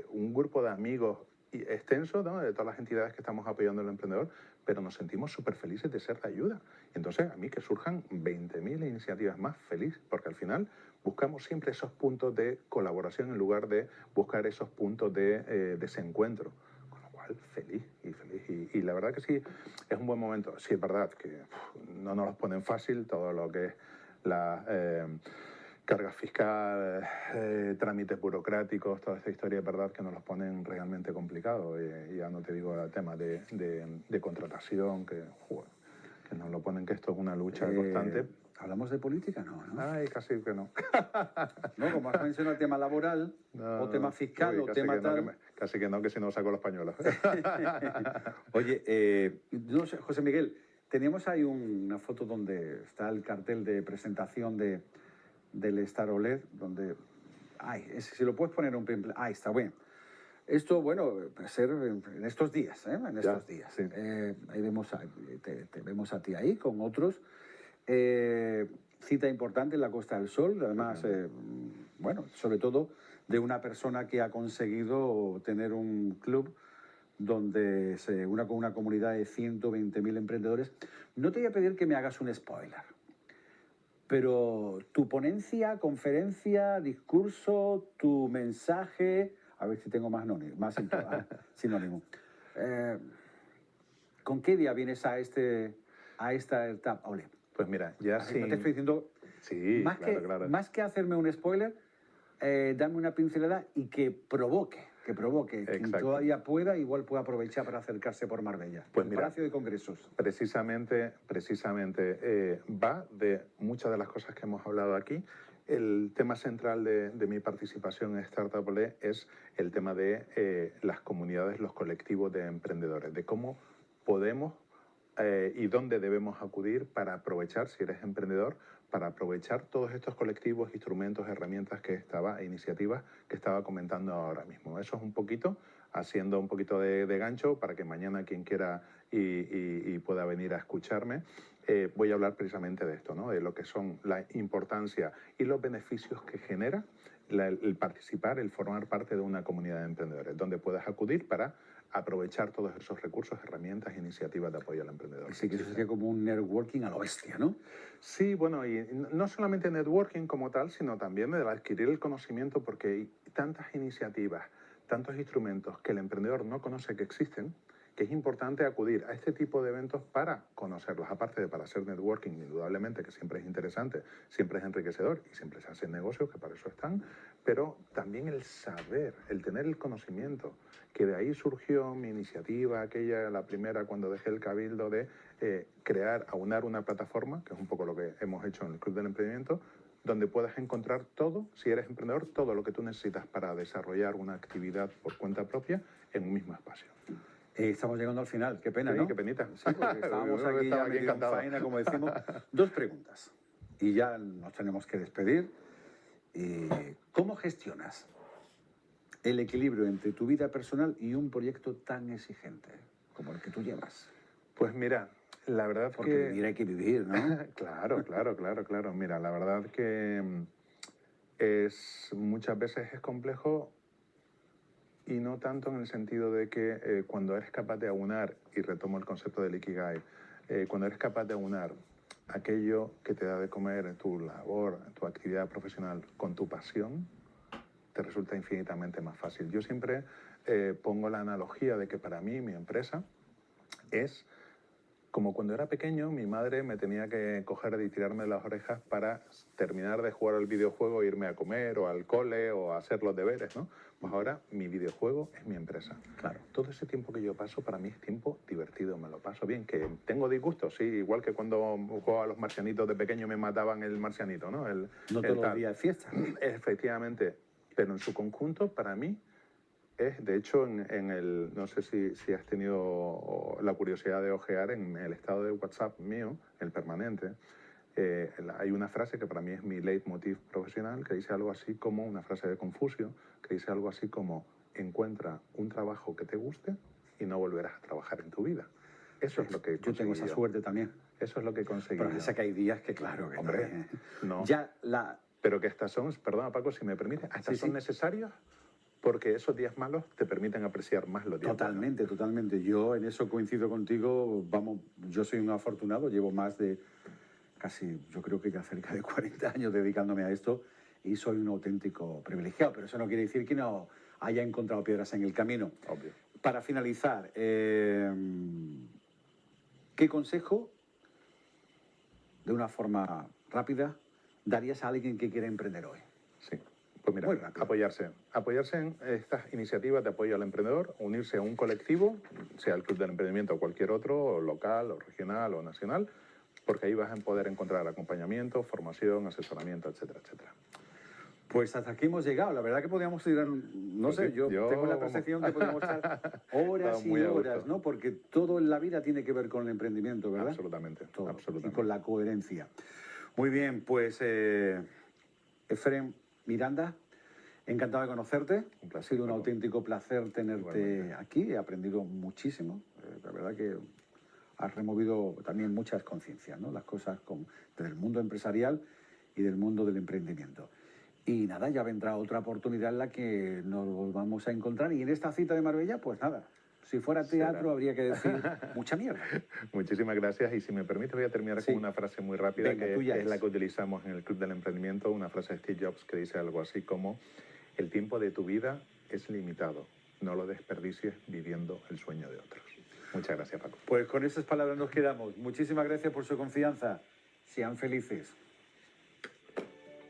un grupo de amigos extenso, ¿no? De todas las entidades que estamos apoyando al emprendedor, pero nos sentimos súper felices de ser de ayuda. Entonces, a mí que surjan 20.000 iniciativas más, feliz, porque al final buscamos siempre esos puntos de colaboración en lugar de buscar esos puntos de desencuentro. Con lo cual, feliz. Y la verdad que sí, es un buen momento. Sí, es verdad que no nos los ponen fácil todo lo que es la... carga fiscal, trámites burocráticos, toda esta historia, es verdad que nos los ponen realmente complicados. Ya no te digo el tema de contratación, que nos lo ponen que esto es una lucha constante. ¿Hablamos de política? No. Ay, casi que no. No, como has mencionado el tema laboral, o tema fiscal, o tema tal... Casi que no, que si no saco los pañuelos. Oye, no sé, José Miguel, teníamos ahí una foto donde está el cartel de presentación del Star OLED, donde... si lo puedes poner un... Ahí está, bueno. Esto, bueno, va a ser en estos días, ¿eh? En estos días. sí. Ahí te vemos a ti ahí con otros. Cita importante en la Costa del Sol, además, bueno, sobre todo de una persona que ha conseguido tener un club donde se una con una comunidad de 120.000 emprendedores. No te voy a pedir que me hagas un spoiler, pero tu ponencia, conferencia, discurso, tu mensaje, a ver si tengo más sinónimo. ¿Con qué día vienes a esta etapa? Ole, Pues mira, ya así que sin... te estoy diciendo, Sí, más, claro, que, claro. más que hacerme un spoiler, dame una pincelada y que provoque. Quien Exacto. todavía pueda, igual pueda aprovechar para acercarse por Marbella. Pues el mira, Palacio de Congresos. Precisamente, va de muchas de las cosas que hemos hablado aquí. El tema central de mi participación en Startup Olé es el tema de las comunidades, los colectivos de emprendedores, de cómo podemos y dónde debemos acudir para aprovechar, si eres emprendedor, para aprovechar todos estos colectivos, instrumentos, herramientas iniciativas que estaba comentando ahora mismo. Eso es un poquito, haciendo un poquito de gancho para que mañana quien quiera y pueda venir a escucharme, voy a hablar precisamente de esto, ¿no? De lo que son la importancia y los beneficios que genera el participar, el formar parte de una comunidad de emprendedores, donde puedas acudir para aprovechar todos esos recursos, herramientas, iniciativas de apoyo al emprendedor. Así que eso sería como un networking a lo bestia, ¿no? Sí, bueno, y no solamente networking como tal, sino también de adquirir el conocimiento, porque hay tantas iniciativas, tantos instrumentos que el emprendedor no conoce que existen, que es importante acudir a este tipo de eventos para conocerlos, aparte de para hacer networking, indudablemente, que siempre es interesante, siempre es enriquecedor y siempre se hacen negocios, que para eso están, pero también el saber, el tener el conocimiento, que de ahí surgió mi iniciativa, aquella, la primera, cuando dejé el cabildo de aunar una plataforma, que es un poco lo que hemos hecho en el Club del Emprendimiento, donde puedas encontrar todo, si eres emprendedor, todo lo que tú necesitas para desarrollar una actividad por cuenta propia en un mismo espacio. Estamos llegando al final, qué pena, Sí, ¿no? qué penita. Sí, porque estábamos aquí ya metidos en faena, como decimos. Dos preguntas, y ya nos tenemos que despedir. ¿Cómo gestionas el equilibrio entre tu vida personal y un proyecto tan exigente como el que tú llevas? Pues mira, la verdad Porque que... vivir hay que vivir, ¿no? Claro. Mira, la verdad que muchas veces es complejo y no tanto en el sentido de que cuando eres capaz de aunar, y retomo el concepto del Ikigai, cuando eres capaz de aunar aquello que te da de comer en tu labor, en tu actividad profesional, con tu pasión, te resulta infinitamente más fácil. Yo siempre pongo la analogía de que para mí mi empresa es como cuando era pequeño, mi madre me tenía que coger y tirarme las orejas para terminar de jugar al videojuego e irme a comer o al cole o a hacer los deberes, ¿no? Pues ahora mi videojuego es mi empresa. Claro. Todo ese tiempo que yo paso para mí es tiempo divertido, me lo paso bien. Que tengo disgustos, sí, igual que cuando jugaba a los marcianitos de pequeño me mataban el marcianito, ¿no? No todos los días de fiesta. Efectivamente, pero en su conjunto, para mí, de hecho, no sé si has tenido la curiosidad de ojear en el estado de WhatsApp mío, el permanente, hay una frase que para mí es mi leitmotiv profesional, que dice algo así como, una frase de Confucio, que dice algo así como, encuentra un trabajo que te guste y no volverás a trabajar en tu vida. Eso es lo que yo tengo esa suerte también. Eso es lo que he conseguido. Pero sé que hay días que, claro, que hombre, también. no. Pero que estas son, perdona Paco, si me permite, estas son necesarias porque esos días malos te permiten apreciar más los días Totalmente, buenos. Totalmente. Yo en eso coincido contigo. Vamos, yo soy un afortunado, llevo más de casi, yo creo que ya cerca de 40 años dedicándome a esto y soy un auténtico privilegiado, pero eso no quiere decir que no haya encontrado piedras en el camino. Obvio. Para finalizar, ¿qué consejo, de una forma rápida, darías a alguien que quiere emprender hoy? Sí. Pues mira, apoyarse en estas iniciativas de apoyo al emprendedor, unirse a un colectivo, sea el Club del Emprendimiento o cualquier otro, o local, o regional, o nacional, porque ahí vas a poder encontrar acompañamiento, formación, asesoramiento, etcétera, etcétera. Pues hasta aquí hemos llegado. La verdad que podríamos ir, no sé, yo tengo la percepción que podríamos estar horas y horas, ¿no? Porque todo en la vida tiene que ver con el emprendimiento, ¿verdad? Absolutamente, todo. absolutamente. Y con la coherencia. Muy bien, pues Efrén Miranda, Encantado de conocerte. Un Ha placer, sido un Paco. auténtico placer tenerte Igualmente. aquí. He aprendido muchísimo. La verdad que has removido también muchas conciencias, ¿no? Las cosas desde el mundo empresarial y del mundo del emprendimiento. Y nada, ya vendrá otra oportunidad en la que nos volvamos a encontrar. Y en esta cita de Marbella, pues nada, si fuera teatro Será. habría que decir mucha mierda. Muchísimas gracias y si me permite voy a terminar Sí. con una frase muy rápida. Venga, que tuya es la es. que utilizamos en el Club del Emprendimiento, una frase de Steve Jobs que dice algo así como: el tiempo de tu vida es limitado, no lo desperdicies viviendo el sueño de otros. Muchas gracias, Paco. Pues con esas palabras nos quedamos. Muchísimas gracias por su confianza. Sean felices.